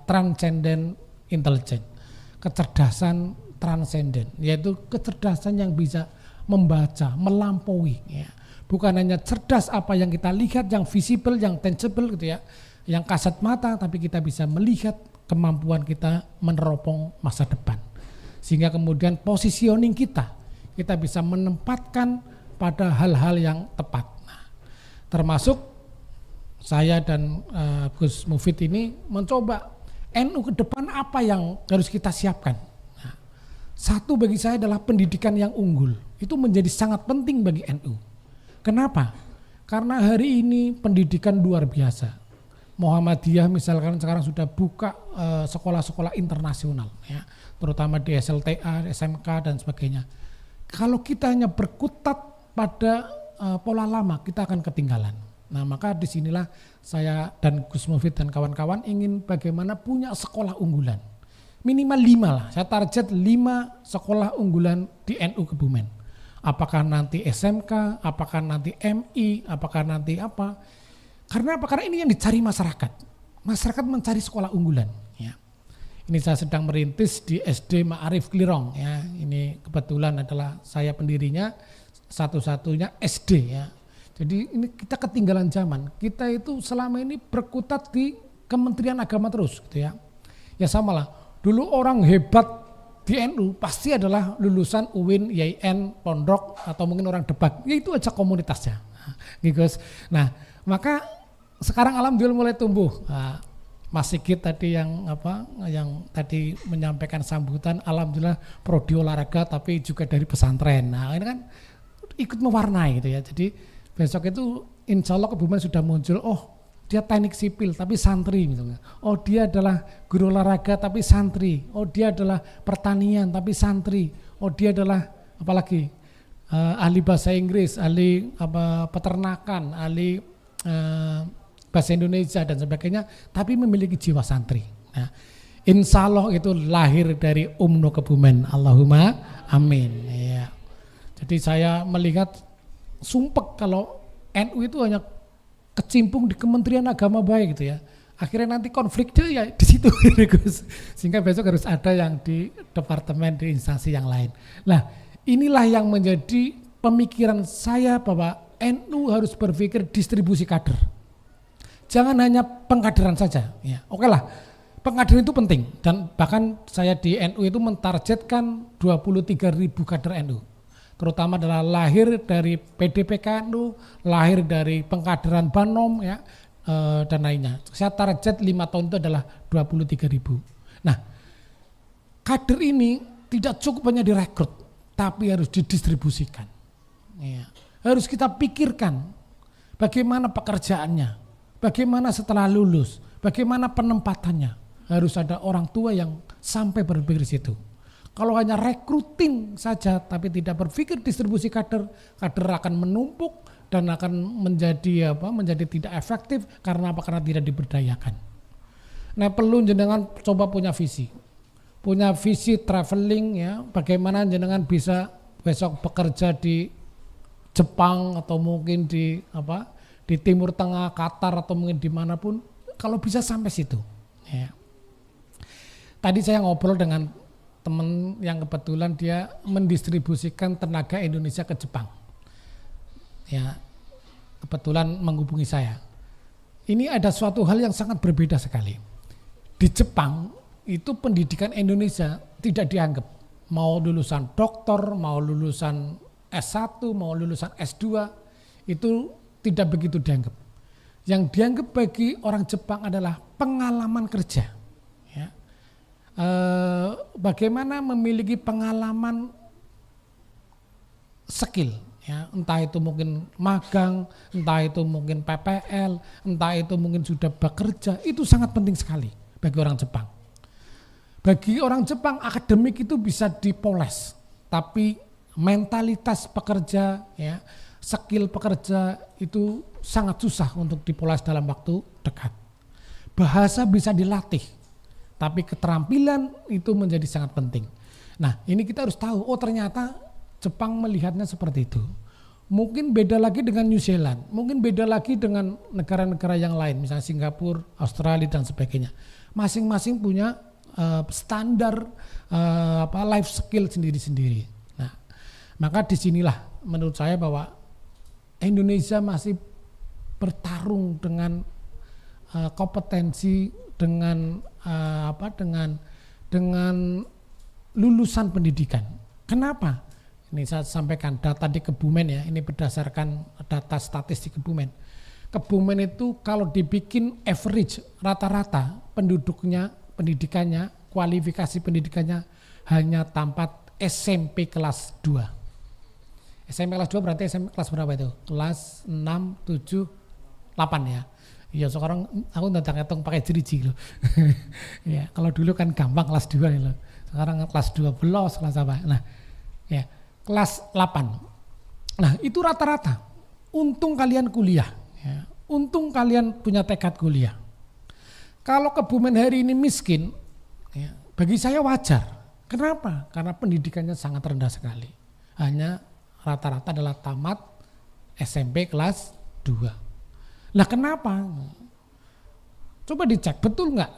transenden intelijen, kecerdasan transenden, yaitu kecerdasan yang bisa membaca, melampaui ya. Bukan hanya cerdas apa yang kita lihat, yang visible, yang tangible gitu ya, yang kasat mata, tapi kita bisa melihat kemampuan kita meneropong masa depan. Sehingga kemudian positioning kita bisa menempatkan pada hal-hal yang tepat. Nah, termasuk saya dan Gus Mufid ini mencoba NU ke depan apa yang harus kita siapkan. Nah, satu bagi saya adalah pendidikan yang unggul. Itu menjadi sangat penting bagi NU. Kenapa? Karena hari ini pendidikan luar biasa. Muhammadiyah misalkan sekarang sudah buka sekolah-sekolah internasional ya, terutama di SLTA, SMK dan sebagainya. Kalau kita hanya berkutat pada pola lama, kita akan ketinggalan. Nah, maka disinilah saya dan Gus Mufid dan kawan-kawan ingin bagaimana punya sekolah unggulan. Minimal 5 lah, saya target 5 sekolah unggulan di NU Kebumen. Apakah nanti SMK, apakah nanti MI, apakah nanti apa. Karena apa? Karena ini yang dicari masyarakat. Masyarakat mencari sekolah unggulan. Ya. Ini saya sedang merintis di SD Ma'arif Klirong. Ya. Ini kebetulan adalah saya pendirinya, satu-satunya SD. Ya. Jadi ini kita ketinggalan zaman. Kita itu selama ini berkutat di Kementerian Agama terus. Gitu ya. Ya samalah. Dulu orang hebat di NU pasti adalah lulusan UIN, YIN, Pondok atau mungkin orang Depak. Ya itu aja komunitasnya. Nah, maka sekarang alhamdulillah mulai tumbuh. Mas Sigit tadi yang tadi menyampaikan sambutan, alhamdulillah prodi olahraga tapi juga dari pesantren. Nah, ini kan ikut mewarnai gitu ya. Jadi besok itu insya Allah Kebumen sudah muncul, oh dia teknik sipil tapi santri misalnya. Oh dia adalah guru olahraga tapi santri. Oh dia adalah pertanian tapi santri. Oh dia adalah apalagi ahli bahasa Inggris, ahli peternakan, ahli bahasa Indonesia dan sebagainya, tapi memiliki jiwa santri. Nah, insya Allah itu lahir dari UMNO Kebumen. Allahumma amin. Ya. Jadi saya melihat sumpek kalau NU itu hanya kecimpung di Kementerian Agama baik gitu ya. Akhirnya nanti konfliknya ya di situ, sehingga besok harus ada yang di departemen, di instansi yang lain. Nah, inilah yang menjadi pemikiran saya bahwa NU harus berpikir distribusi kader. Jangan hanya pengkaderan saja. Ya, oke lah, pengkaderan itu penting dan bahkan saya di NU itu mentargetkan 23.000 kader NU. Terutama adalah lahir dari PDPK NU, lahir dari pengkaderan Banom ya dan lainnya. Saya target 5 tahun itu adalah 23.000. Nah, kader ini tidak cukup hanya direkrut, tapi harus didistribusikan. Ya. Harus kita pikirkan bagaimana pekerjaannya, bagaimana setelah lulus, bagaimana penempatannya. Harus ada orang tua yang sampai berpikir situ. Kalau hanya rekruting saja tapi tidak berpikir distribusi kader, kader akan menumpuk dan akan menjadi tidak efektif karena apa? Karena tidak diberdayakan. Nah, perlu jenengan coba punya visi traveling ya, bagaimana jenengan bisa besok bekerja di Jepang atau mungkin di Timur Tengah, Qatar atau mungkin dimanapun, kalau bisa sampai situ. Ya. Tadi saya ngobrol dengan teman yang kebetulan dia mendistribusikan tenaga Indonesia ke Jepang. Ya, kebetulan menghubungi saya. Ini ada suatu hal yang sangat berbeda sekali. Di Jepang itu pendidikan Indonesia tidak dianggap, mau lulusan doktor, mau lulusan S1, mau lulusan S2, itu tidak begitu dianggap. Yang dianggap bagi orang Jepang adalah pengalaman kerja. Ya. Bagaimana memiliki pengalaman skill, ya, entah itu mungkin magang, entah itu mungkin PPL, entah itu mungkin sudah bekerja, itu sangat penting sekali bagi orang Jepang. Bagi orang Jepang, akademik itu bisa dipoles, tapi mentalitas pekerja, ya, skill pekerja itu sangat susah untuk dipoles dalam waktu dekat. Bahasa bisa dilatih, tapi keterampilan itu menjadi sangat penting. Nah, ini kita harus tahu, oh ternyata Jepang melihatnya seperti itu. Mungkin beda lagi dengan New Zealand, mungkin beda lagi dengan negara-negara yang lain, misalnya Singapura, Australia dan sebagainya. Masing-masing punya standar life skill sendiri-sendiri. Nah, maka disinilah menurut saya bahwa Indonesia masih bertarung dengan kompetensi, dengan dengan lulusan pendidikan. Kenapa? Ini saya sampaikan data di Kebumen, ya, ini berdasarkan data statistik Kebumen. Kebumen itu kalau dibikin average, rata-rata penduduknya, pendidikannya, kualifikasi pendidikannya hanya tamat SMP kelas 2. SMP kelas 2 berarti SMP kelas berapa itu? Kelas 6, 7, 8 ya. Iya, sekarang aku nggak ngitung pakai jeri-jeri loh. Ya, kalau dulu kan gampang kelas 2 ya loh. Sekarang kelas 12, kelas apa? Nah, ya, kelas 8. Nah, itu rata-rata. Untung kalian kuliah, ya. Untung kalian punya tekad kuliah. Kalau Kebumen hari ini miskin, ya, bagi saya wajar. Kenapa? Karena pendidikannya sangat rendah sekali. Hanya rata-rata adalah tamat SMP kelas 2. Nah, kenapa? Coba dicek, betul nggak?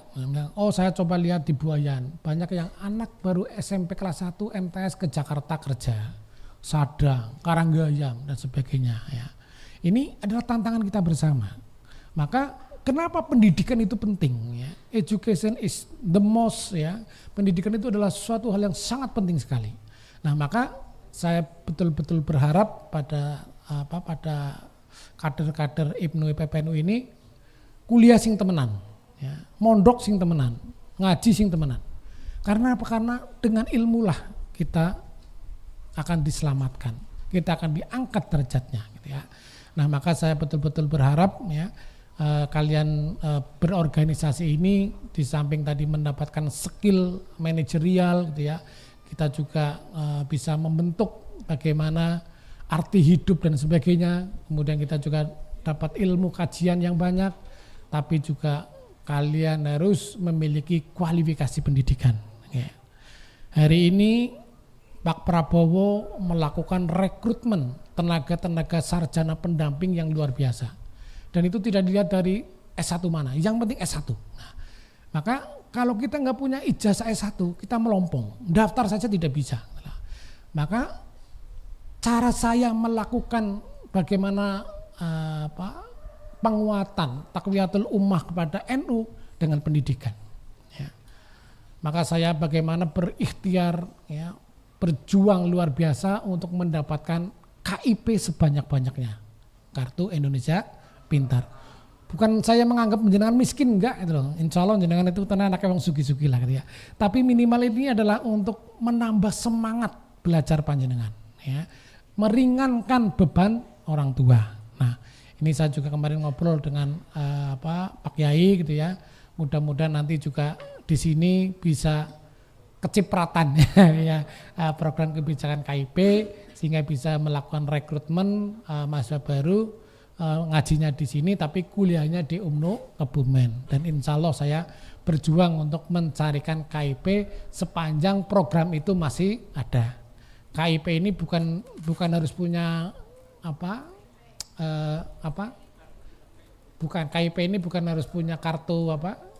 Oh, saya coba lihat di Buayan, banyak yang anak baru SMP kelas 1 MTS ke Jakarta kerja, Sadang, Karanggayam dan sebagainya. Ya. Ini adalah tantangan kita bersama. Maka kenapa pendidikan itu penting? Ya? Education is the most, ya. Pendidikan itu adalah suatu hal yang sangat penting sekali. Nah, maka saya betul-betul berharap pada kader-kader IPNU IPPNU ini kuliah sing temenan, ya. Mondok sing temenan, ngaji sing temenan. Karena apa? Karena dengan ilmulah kita akan diselamatkan, kita akan diangkat derajatnya, gitu ya. Nah, maka saya betul-betul berharap, ya, kalian berorganisasi ini di samping tadi mendapatkan skill manajerial, gitu ya, kita juga bisa membentuk bagaimana arti hidup dan sebagainya. Kemudian kita juga dapat ilmu kajian yang banyak, tapi juga kalian harus memiliki kualifikasi pendidikan. Ya. Hari ini Pak Prabowo melakukan rekrutmen tenaga-tenaga sarjana pendamping yang luar biasa. Dan itu tidak dilihat dari S1 mana, yang penting S1. Nah, maka kalau kita nggak punya ijazah S1, kita melompong, daftar saja tidak bisa. Nah, maka cara saya melakukan bagaimana penguatan takwiyatul ummah kepada NU dengan pendidikan. Ya. Maka saya bagaimana berikhtiar, ya, berjuang luar biasa untuk mendapatkan KIP sebanyak-banyaknya, Kartu Indonesia Pintar. Bukan saya menganggap jenengan miskin, enggak itu loh. Insya Allah jenengan itu tenang anaknya wong sugi-sugi lah, gitu ya. Tapi minimal ini adalah untuk menambah semangat belajar panjenengan, ya, meringankan beban orang tua. Nah, ini saya juga kemarin ngobrol dengan Pak Kiai, gitu ya. Mudah-mudahan nanti juga di sini bisa kecipratan ya, program kebijakan KIP sehingga bisa melakukan rekrutmen mahasiswa baru, ngajinya di sini tapi kuliahnya di UMNU Kebumen. Dan insya Allah saya berjuang untuk mencarikan KIP sepanjang program itu masih ada. KIP ini bukan harus punya bukan KIP ini bukan harus punya kartu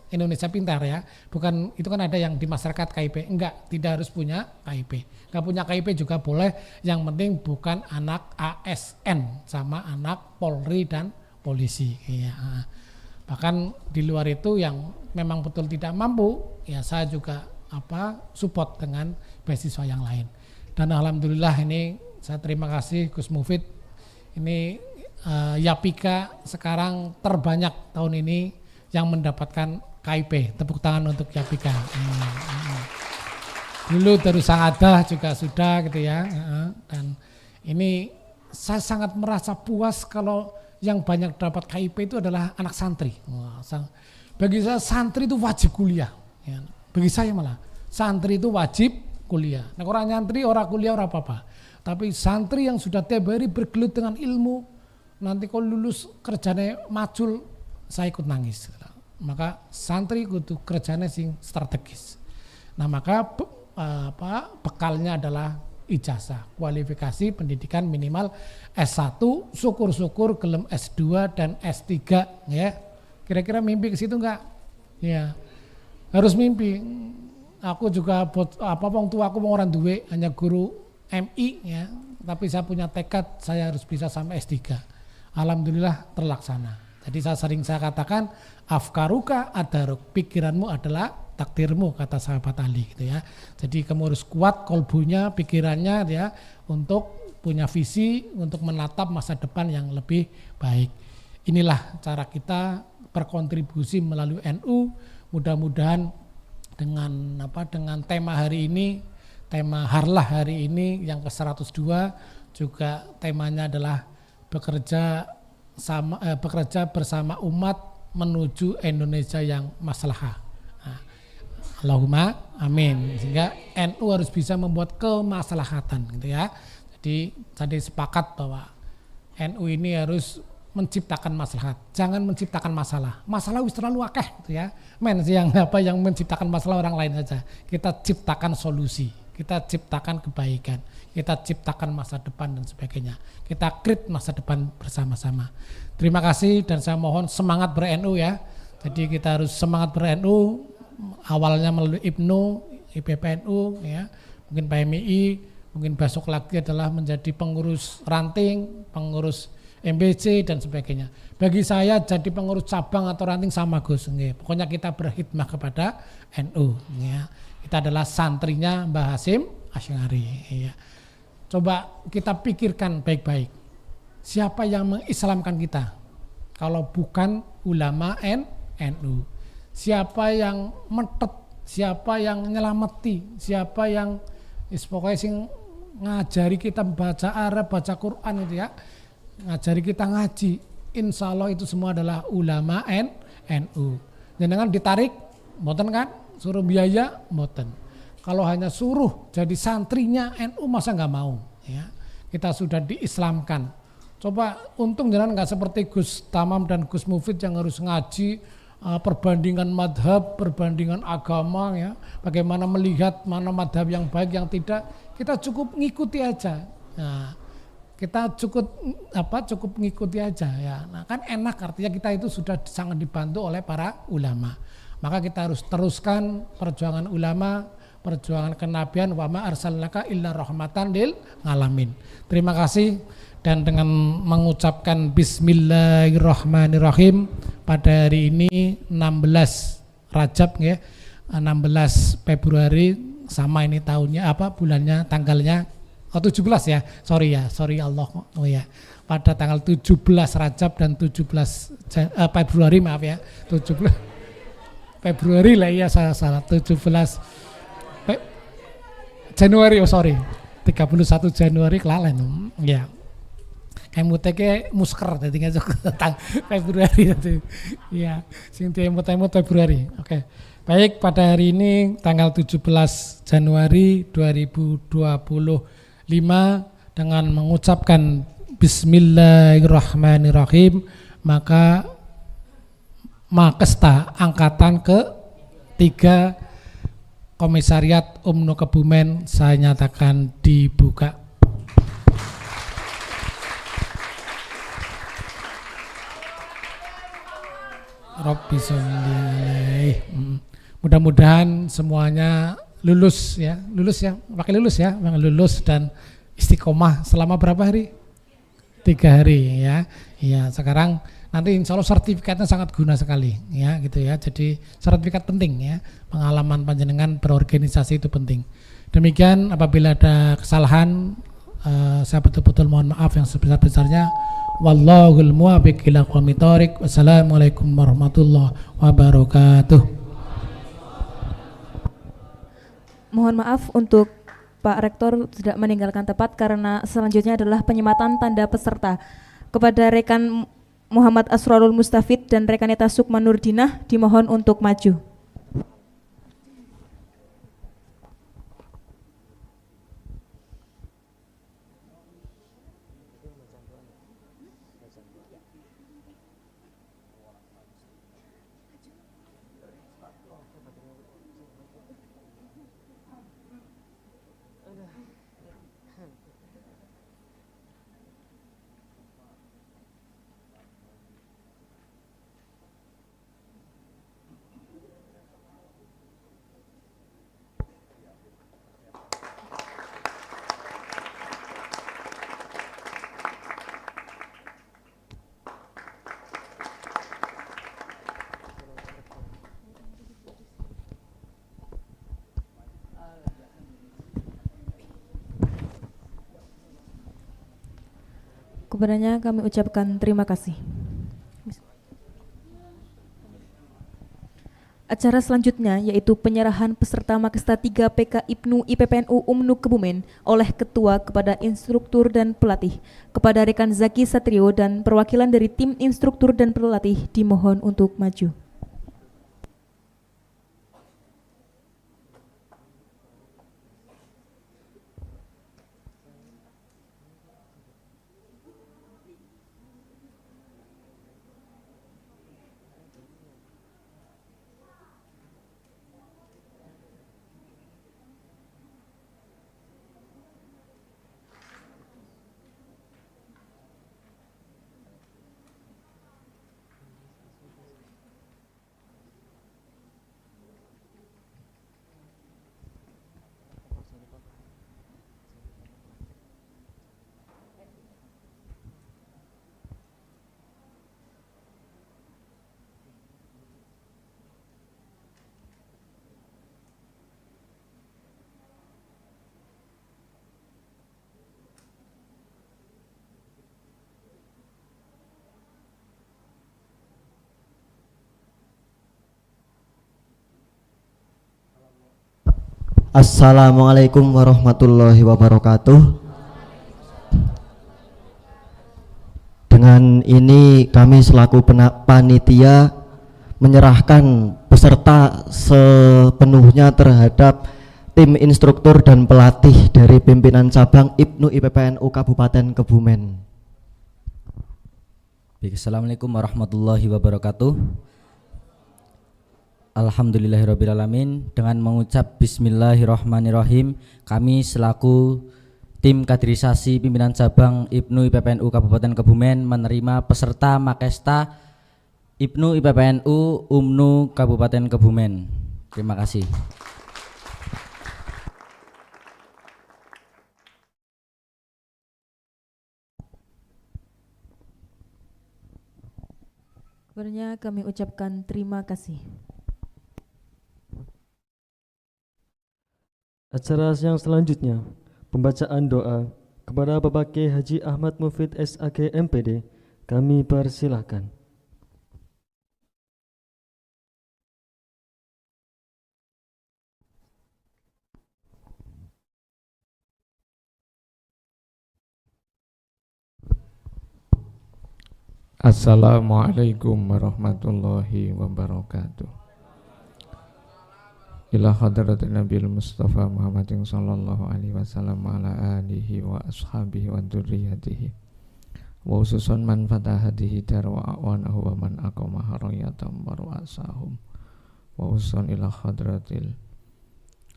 Indonesia Pintar, ya. Bukan, itu kan ada yang di masyarakat KIP. Enggak, tidak harus punya KIP. Enggak punya KIP juga boleh, yang penting bukan anak ASN sama anak Polri dan polisi. Ya. Bahkan di luar itu yang memang betul tidak mampu, ya saya juga support dengan beasiswa yang lain. Dan alhamdulillah ini saya terima kasih Gus Mufid. Ini Yapika sekarang terbanyak tahun ini yang mendapatkan KIP. Tepuk tangan untuk Yapika. Dulu Darussan Ada juga sudah gitu ya. Dan ini saya sangat merasa puas kalau yang banyak dapat KIP itu adalah anak santri. Bagi saya santri itu wajib kuliah. Ya. Bagi saya malah santri itu wajib kuliah. Nah, orang nyantri, orang kuliah, orang apa-apa. Tapi santri yang sudah tiap hari bergelut dengan ilmu, nanti kalau lulus kerjanya macul, saya ikut nangis. Maka santri kudu kerjanya sing strategis. Nah, maka bekalnya adalah ijazah, kualifikasi pendidikan minimal S1, syukur-syukur gelem S2 dan S3 ya. Kira-kira mimpi ke situ enggak? Ya. Harus mimpi. Aku juga wong tua aku mau orang duwe hanya guru MI ya, tapi saya punya tekad saya harus bisa sampai S3. Alhamdulillah terlaksana. Jadi saya katakan afkaruka adaruk, pikiranmu adalah takdirmu, kata sahabat Ali gitu ya. Jadi kamu harus kuat kolbunya, pikirannya ya, untuk punya visi untuk menatap masa depan yang lebih baik. Inilah cara kita berkontribusi melalui NU. Mudah-mudahan dengan tema hari ini, tema Harlah hari ini yang ke-102 juga temanya adalah bekerja bersama umat menuju Indonesia yang maslahah. Allahumma amin. Sehingga NU harus bisa membuat kemaslahatan gitu ya. Jadi tadi sepakat bahwa NU ini harus menciptakan maslahat. Jangan menciptakan masalah. Masalah wis terlalu akeh gitu ya. yang menciptakan masalah orang lain saja. Kita ciptakan solusi. Kita ciptakan kebaikan. Kita ciptakan masa depan dan sebagainya. Kita create masa depan bersama-sama. Terima kasih dan saya mohon semangat ber-NU ya. Jadi kita harus semangat ber-NU. Awalnya melalui IPNU, IPPNU ya, mungkin PMI, mungkin besok lagi adalah menjadi pengurus ranting, pengurus MBC dan sebagainya. Bagi saya jadi pengurus cabang atau ranting sama Gus, pokoknya kita berkhidmah kepada NU ya. Kita adalah santrinya Mbah Hasyim Asy'ari ya. Coba kita pikirkan baik-baik. Siapa yang mengislamkan kita? Kalau bukan ulama NU. Siapa yang metet, siapa yang nyelameti, siapa yang pokoknya sing ngajari kita baca Arab, baca Quran itu ya, ngajari kita ngaji, insya Allah itu semua adalah ulama NU. Jangan ditarik, mboten kan, suruh biaya, mboten. Kalau hanya suruh jadi santrinya NU masa nggak mau ya. Kita sudah diislamkan. Coba untung jangan nggak seperti Gus Tamam dan Gus Mufid yang harus ngaji, perbandingan madhab, perbandingan agama ya, bagaimana melihat mana madhab yang baik yang tidak, kita cukup ngikuti aja. Nah, kita cukup ngikuti aja ya. Nah, kan enak, artinya kita itu sudah sangat dibantu oleh para ulama. Maka kita harus teruskan perjuangan ulama, perjuangan kenabian, wa ma arsalnaka illa rahmatan lil alamin. Terima kasih. Dan dengan mengucapkan Bismillahirrahmanirrahim pada hari ini 16 Rajab ya, 16 Februari sama ini tahunnya bulannya tanggalnya 17 ya, sorry Allah pada tanggal 17 Rajab dan 17 Februari maaf ya, 17 Februari lah ya, salah 17 Januari 31 Januari kelalen ya. Emuteke musker tadi tentang Februari tadi. Ya, sing emut Februari. Oke. Baik, pada hari ini tanggal 17 Januari 2025 dengan mengucapkan Bismillahirrahmanirrahim, maka Makesta angkatan ke-3 Komisariat UMNO Kebumen saya nyatakan dibuka. Rabbi sholli alaih. Mudah-mudahan semuanya lulus ya, pakai lulus dan istiqomah selama berapa hari? 3 hari ya. Iya, sekarang nanti insya Allah sertifikatnya sangat guna sekali ya gitu ya. Jadi sertifikat penting ya, pengalaman panjenengan berorganisasi itu penting. Demikian, apabila ada kesalahan saya betul-betul mohon maaf yang sebesar-besarnya. Wallahul muwaffiq ila aqwamit thoriq. Wassalamualaikum warahmatullahi wabarakatuh. Mohon maaf untuk Pak Rektor tidak meninggalkan tempat karena selanjutnya adalah penyematan tanda peserta. Kepada rekan Muhammad Asrarul Mustafid dan rekanita Sukma Nurdinah dimohon untuk maju. Kepadanya kami ucapkan terima kasih. Acara selanjutnya yaitu penyerahan peserta Makesta 3 PK IPNU IPPNU UMNU Kebumen oleh Ketua kepada instruktur dan pelatih. Kepada rekan Zaki Satrio dan perwakilan dari tim instruktur dan pelatih dimohon untuk maju. Assalamualaikum warahmatullahi wabarakatuh. Dengan ini kami selaku panitia menyerahkan peserta sepenuhnya terhadap tim instruktur dan pelatih dari pimpinan cabang IPNU IPPNU Kabupaten Kebumen. Baik, assalamualaikum warahmatullahi wabarakatuh. Alhamdulillahirrabbilalamin. Dengan mengucap bismillahirrahmanirrahim, kami selaku tim kaderisasi pimpinan cabang IPNU IPPNU Kabupaten Kebumen menerima peserta Makesta IPNU IPPNU UMNU Kabupaten Kebumen. Terima kasih. Sebenarnya kami ucapkan terima kasih. Acara yang selanjutnya, pembacaan doa kepada Bapak Kiai Haji Ahmad Mufid SAG MPD, kami persilahkan. Assalamualaikum warahmatullahi wabarakatuh. Ila hadratin Nabil Mustafa Muhammadin sallallahu alaihi wasallam wa ala alihi wa ashabihi wa dzurriyyatihi wa khususan man fataha hadihi dar wa awanahu wa man aqama harayatam wa ru'asahum wa khususan ila hadratil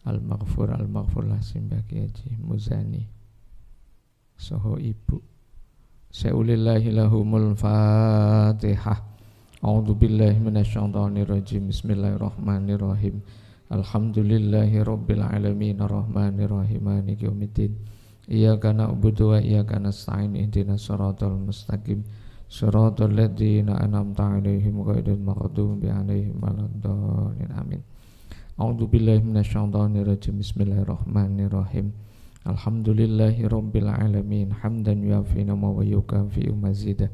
al-maghfur lasim baki haji muzani soho ibu sa'ulillahi lahumul fatihah. A'udzu billahi minasyaitonir rajim. Bismillahirrahmanirrahim. Alhamdulillahi rabbil alamin arrahmanir rahim maliki yaumiddin. Iyyaka na'budu wa iyyaka nasta'in ihdinas siratal mustaqim Siratal ladzina an'amta 'alaihim ghairil maghdubi 'alaihim waladdallin. Amin. A'udzu billahi minasyaitonir rajim. Bismillahirrahmanirrahim. Alhamdulillahi rabbil alamin hamdan yuafi nama wa yukafi mazidah.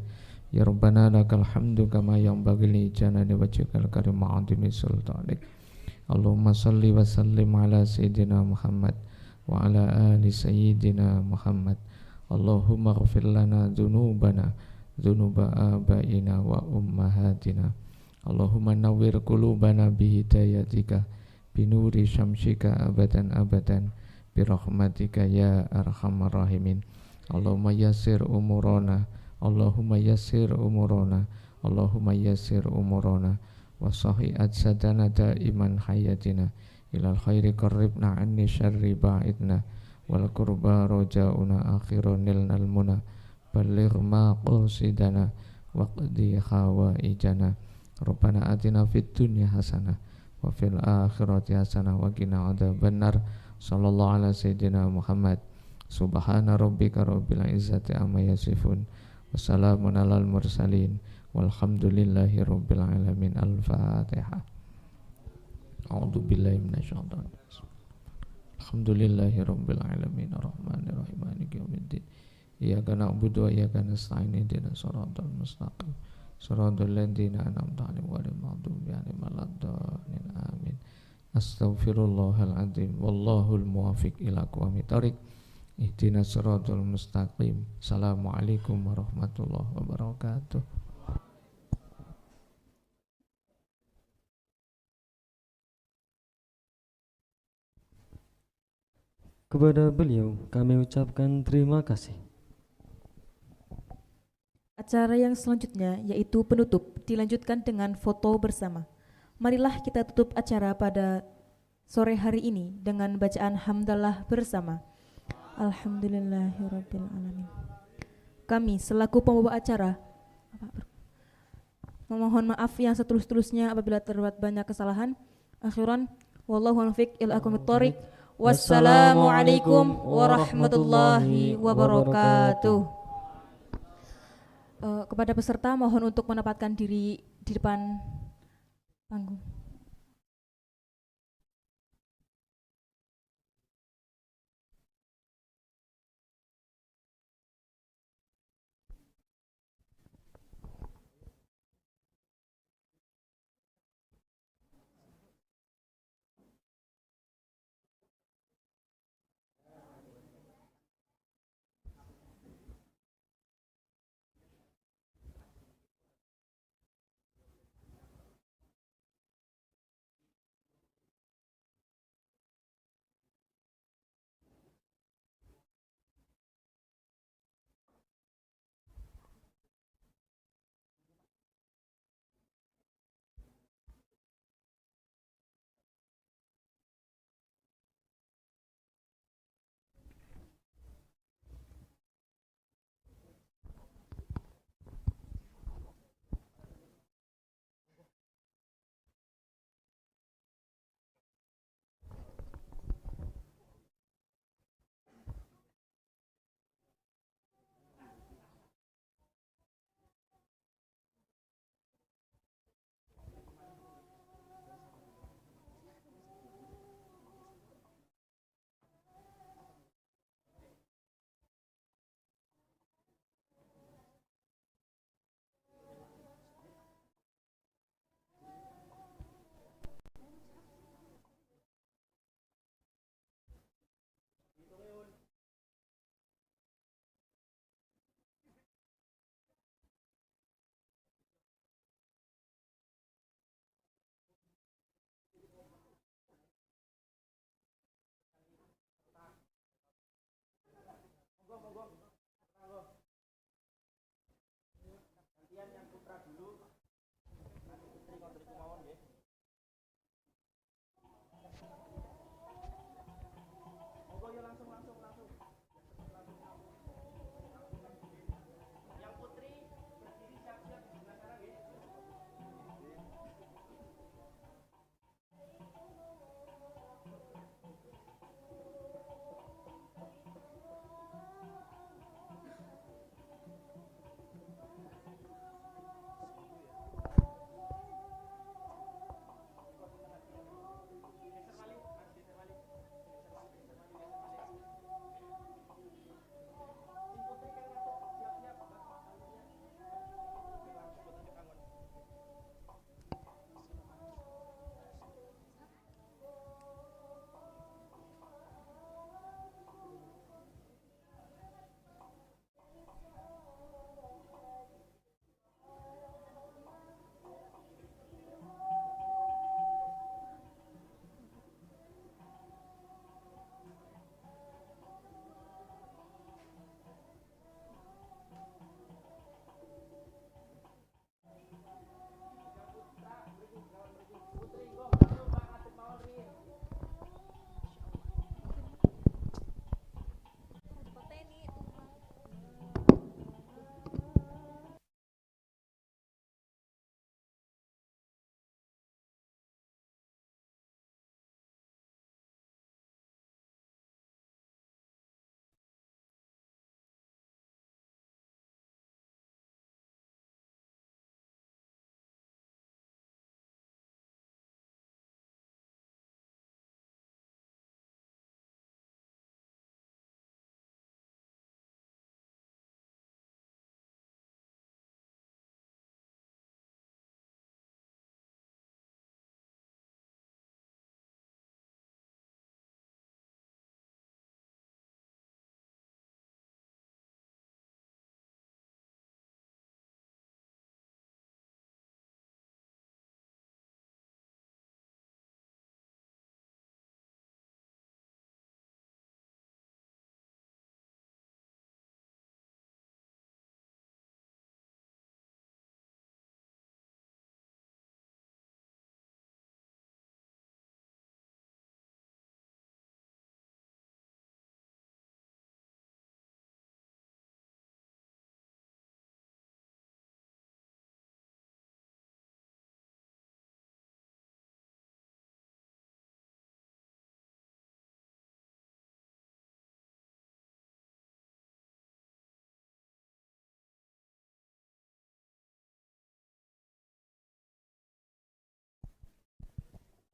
Ya Rabbana lakal hamdu kama yanbaghi li jalali wajhikal karim wa 'azimi sultanik. Allahumma salli wa sallim ala sayyidina Muhammad wa ala ali sayyidina Muhammad. Allahumma ighfir lana dzunubana dzunuba abaina wa ummahatina. Allahumma nawwir qulubana bihidayatika binuri syamsika abadan abadan birahmatika ya arhamar rahimin. Allahumma yassir umurana, Allahumma yassir umurana, Allahumma yassir umurana wa sahhi ajsadana daiman hayatina ilal khairi qarribna anni syarri ba'idna wal qurba rojauna akhiran nilnal muna balligh ma qasidana waqdi hawaijana. Rabbana atina fid dunya hasanah wa fil akhirati hasanah wa qina adzabannar. Sallallahu ala sayyidina Muhammad. Subhana rabbika rabbil izzati amma yasifun wa salamun alal mursalin walhamdulillahi rabbil alamin. Al-Fatihah. A'udzu billahi minasyaitonir rajim. Alhamdulillahi rabbil alamin arrahmanir rahim maliki yaumiddin. Iyyaka na'budu wa iyyaka nasta'in ihdinas siratal mustaqim siratal ladzina an'amta 'alaihim ghairil maghdubi 'alaihim waladdallin. Amin. Astaghfirullahal azim wallahul muwaffiq ila aqwamit thoriq. Ihdinas siratal mustaqim. Assalamualaikum warahmatullahi wabarakatuh. Kepada beliau kami ucapkan terima kasih. Acara yang selanjutnya yaitu penutup dilanjutkan dengan foto bersama. Marilah kita tutup acara pada sore hari ini dengan bacaan hamdalah bersama. Alhamdulillahirabbil alamin. Kami selaku pembawa acara memohon maaf yang setulus-tulusnya apabila terdapat banyak kesalahan. Akhiran wallahu muwaffiq ila aqwamit thoriq. Wassalamualaikum warahmatullahi wabarakatuh. Kepada peserta mohon untuk menempatkan diri di depan panggung.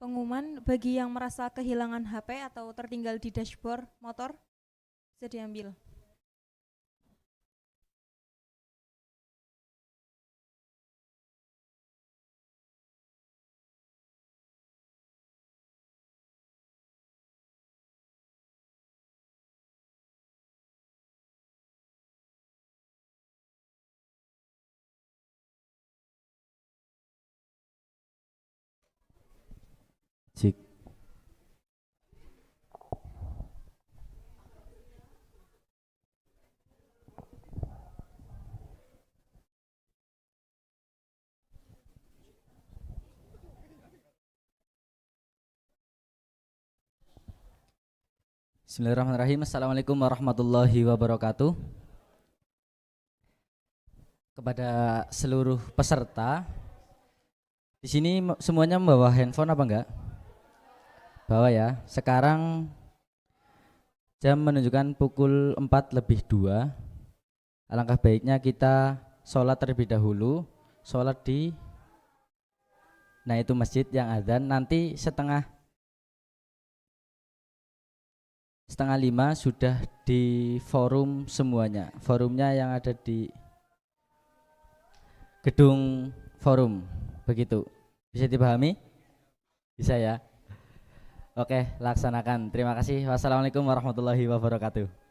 Pengumuman bagi yang merasa kehilangan HP atau tertinggal di dashboard motor bisa diambil. Cik. Bismillahirrahmanirrahim. Assalamualaikum warahmatullahi wabarakatuh. Kepada seluruh peserta, di sini semuanya membawa handphone apa enggak? Bawa ya. Sekarang jam menunjukkan pukul 4:02. Alangkah baiknya kita sholat terlebih dahulu. Sholat di itu masjid yang adzan. Nanti setengah 4:30 sudah di forum semuanya. Forumnya yang ada di gedung forum. Begitu. Bisa dipahami? Bisa ya? Oke, laksanakan. Terima kasih. Wassalamualaikum warahmatullahi wabarakatuh.